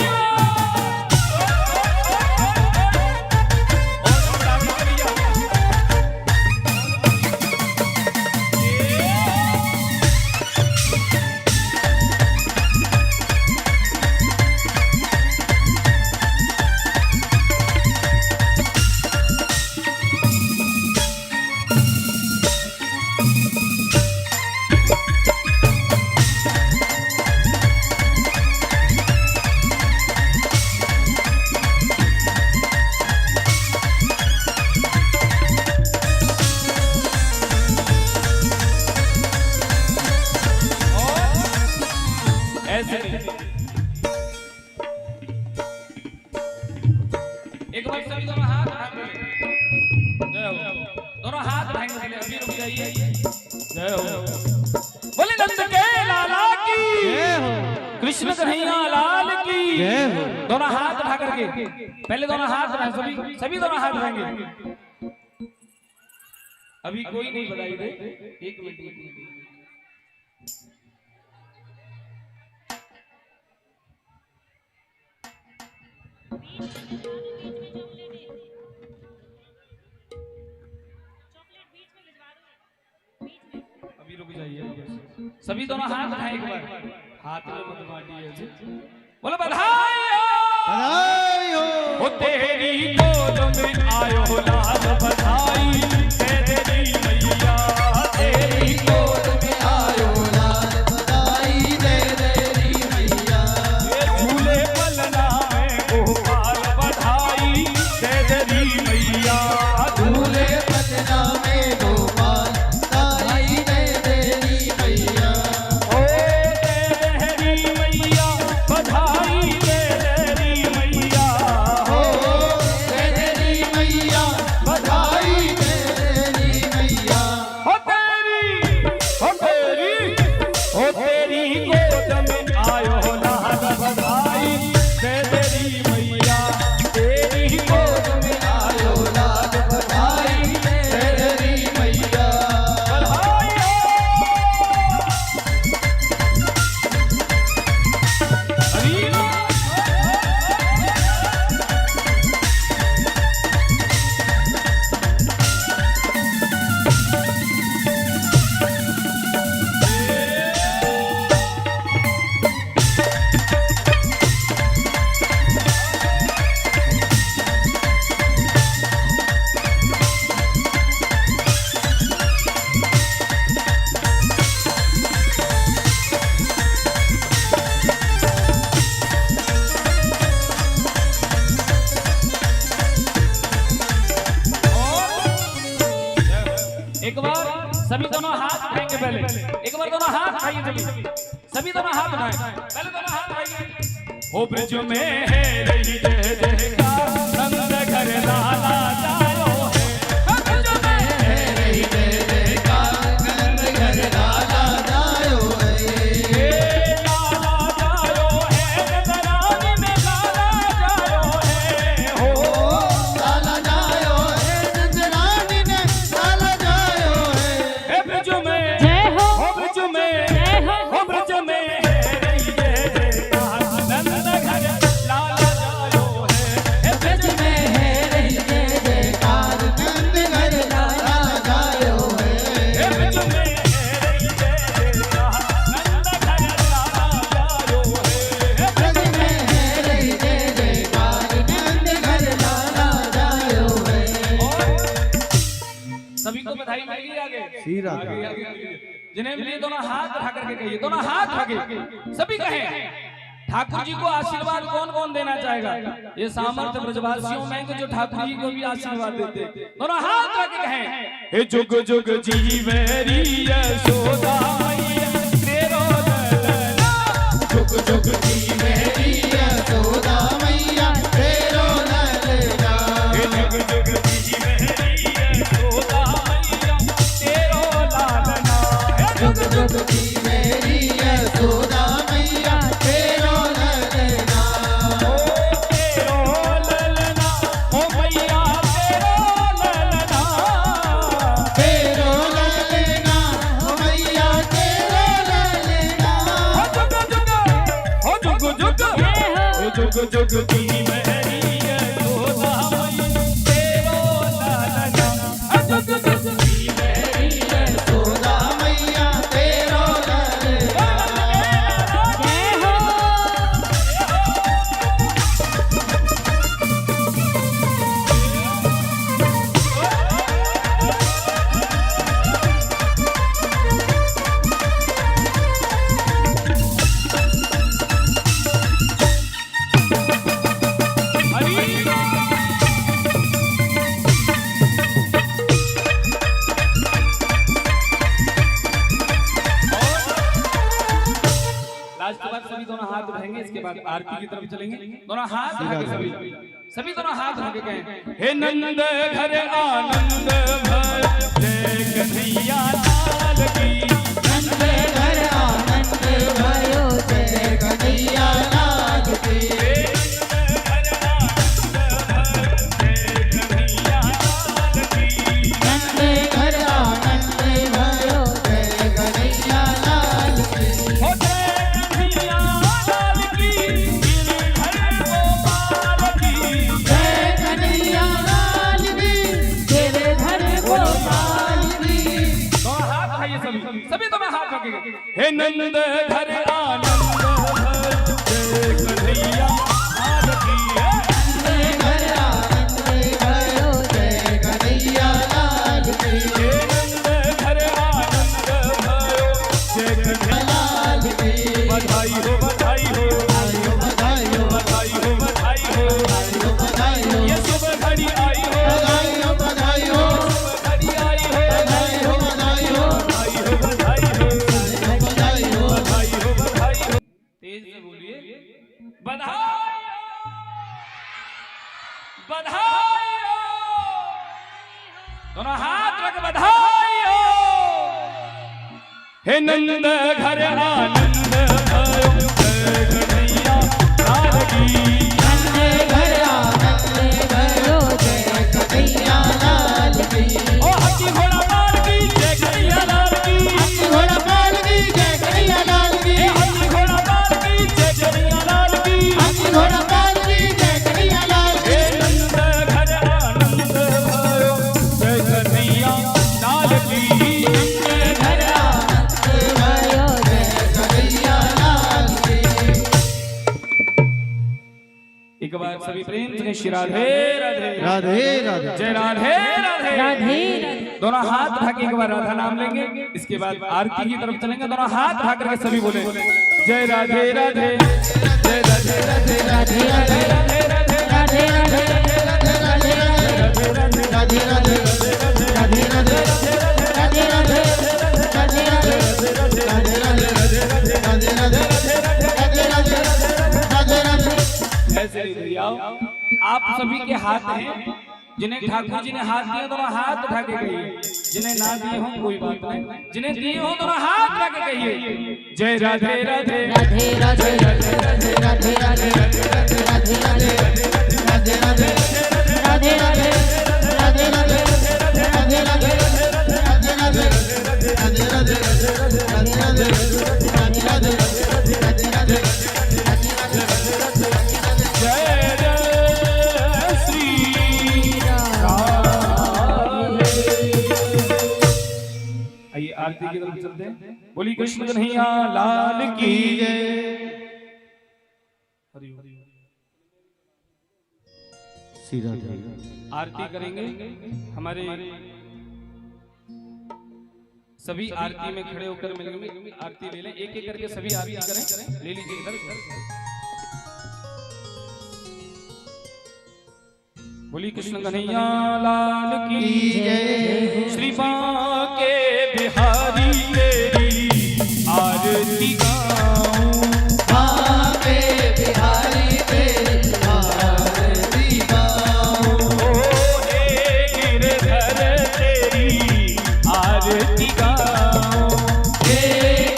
ऐसे एक बार सभी दोनों हाथ उठाएंगे। जय हो। दोनों हाथ उठाएंगे पहले, अभी रुक जाइए। जय हो। बोले नंद के लाला की जय हो। कृष्ण कन्हैया लाल की जय हो। दोनों हाथ उठा करके पहले दोनों हाथ उठाएं, सभी दोनों हाथ उठाएंगे। अभी कोई नहीं बधाई दे, एक मिनट। अभी रुक जाइए। सभी दोनों हाथ उठाएं एक बार, हाथ में मत बांटिए। बोलो बधाई हो तेरी गोद में आयो लाल बधाई तेरी मैया, तेरी गोद में आयो लाल बधाई तेरी मैया। झूले पलना में गोपाल बधाई तेरी मैया, झूले पलना में गोपाल बधाई तेरी मैया। ओ तेरी मैया बधाई तेरी मैया, हो तेरी मैया बधाई तेरी मैया। हो तेरी गोद में आयो लाल बधाई तेरी मैया, तेरी गोद में आयो लाल बधाई तेरी मैया। बधाई हरि एक बार सभी दोनों हाथ उठाएंगे पहले, एक बार दोनों हाथ उठाइए, सभी दोनों हाथ उठाएं, पहले दोनों हाथ उठाइए। हो ब्रज में है रही जय जयकार नंद घर लाला जायो है, ब्रज में है रही जय जयकार नंद घर लाला जायो है। लाला जायो है नंदरानी में लाला जायो है। हो लाला जायो है नंदरानी ने लाला जायो है। ब्रज में जय हो। हो ब्रज में जय हो। हो ब्रज में है रही जय जयकार नंद घर लाला जायो है। ब्रज में है रही जय जयकार नंद घर लाला जायो है। ब्रज में है रही जय जयकार नंद घर लाला जायो है। ब्रज में है रही जय जयकार नंद घर लाला जायो है। और सभी को बधाई मिली आगे श्री राधा। आगे, आगे। जिन्हें मिली दोनों हाथ उठा करके कहिए, दोनों हाथ उठा के सभी कहें ठाकुर जी को आशीर्वाद कौन कौन देना चाहेगा? ये सामर्थ्य ब्रजवासियों में कि जो ठाकुर जी को भी आशीर्वाद देते। दोनों हाथ उठा के कहें हे जुग जुग जीवेरी यशोदा मैया तेरो ललना। जुग जुग जी मेरी यशोदा मैया तेरो ललना। हे जुग जुग जीवेरी यशोदा मैया जुग जुग की मेरी यशोदा मैया तेरो लालना जुग जुग की मेरी यशोदा मैया तेरो लालना। जय हो लास्ट के बाद सभी दोनों हाथ उठाएंगे, इसके बाद आरती की तरफ चलेंगे। दोनों हाथ उठा के सभी दोनों हाथ उठा के कहें, हे नंद घर आनंद भर जय कन्हैया लाल की। नंद घर आनंद भयो जय कन्हैया लाल की। नंद घर आनंद भयो जय कन्हैया लाल की। हो जय कन्हैया लाल की, गिरधर गोपाल की। जय कन्हैया लाल की, गिरधर गोपाल की। दोनों हाथ उठाइए सभी दोनों हाथ रखेंगे। हे नंद घर आनंद भर जय कन्हैया लाल की। नंद घर आनंद भयो जय कन्हैया लाल की। हे नंद घर आनंद भयो जय कन्हैया लाल की। बधाई हो बधाई हो आयो बधाई हो, बधाई हो बधाई हो आयो बधाई हो, ये शुभ घड़ी आई हो बधाई हो बधाई हो, घड़ी आई हो बधाई हो बधाई हो, बधाई हो बधाई हो बधाई हो। बधाई हो बधाई हो। तेज से बोलिए बधाई बधाई हो। दोनों हाथ रख बधाई हो। हे नंद घर आनंद भयो जय कन्हैया लाल की। नंद घर आनंद भयो जय कन्हैया लाल की। ओ हाथी घोड़ा लाल की जय कन्हैया लाल की। हाथी घोड़ा पाल की जय कन्हैया लाल की। हाथी घोड़ा लाल की जय कन्हैया लाल की। हाथी घोड़ा पाल की जय कन्हैया लाल की। हे नंद घर आनंद भयो जय कन्हैया लाल की। घर आनंद भयो जय कन्हैया लाल की। एक बार सभी प्रेम से श्री राधे राधे राधे राधे। जय राधे राधे राधे दोनों हाथ उठा के एक बार राधा नाम लेंगे, इसके बाद आरती की तरफ चलेंगे। दोनों हाथ उठा करके सभी बोले जय राधे राधे जय राधे राधे राधे राधे राधे राधे राधे राधे राधे राधे राधे राधे राधे राधे राधे राधे राधे राधे राधे। ऐसे नहीं दिया। आप सभी के हाथ हैं, जिन्हें ठाकुर जी ने हाथ दिए दोनों हाथ उठा के कहिए, जिन्हें ना दिए हो कोई बात नहीं, जिन्हें दिए हो दोनों हाथ उठा के कहिए जय राधे राधे राधे राधे राधे राधे राधे राधे राधे राधे राधे राधे राधे राधे राधे राधे राधे जय जय श्री राधे। आइए आरती की तरफ चलते हैं। बोली कृष्ण कन्हैया लाल की जय। हरि ओम। आरती करेंगे हमारे सभी आरती में खड़े होकर मिलेंगे। आरती ले लें, एक एक करके सभी आरती करें। ले लीजिए इधर। बोली कृष्ण कन्हैया लाल की जय। श्री बांके बिहारी तेरी आरती गाऊं। बांके बिहारी तेरी आरती गाऊं। ओ हे गिरधर तेरी आरती गाऊं। हे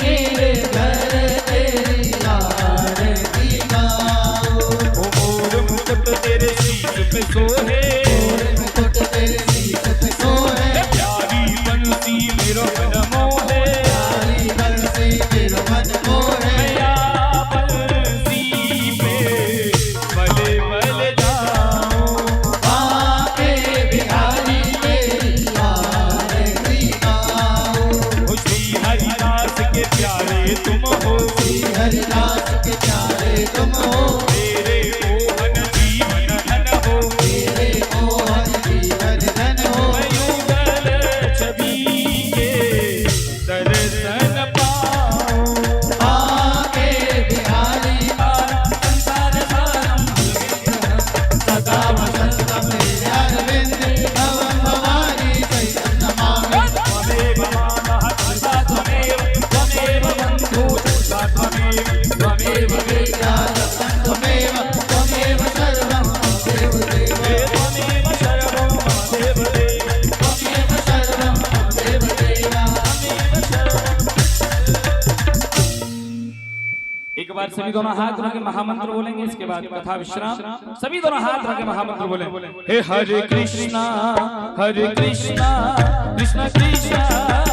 गिरधर तेरी आरती गाऊं। ओ मोर मुकुट तेरे शीश पे सोहे। मुकुट तेरे शीश पे सोहे। प्यारी बंसी मेरो मन मोहे। प्यारी बंसी मेरो मन मोहे। मैया बंसी पे बार सभी दोनों हाथ रख के महामंत्र बोलेंगे, इसके बाद कथा विश्राम। सभी दोनों हाथ रख के महामंत्र बोले। हे हरे कृष्णा कृष्ण कृष्ण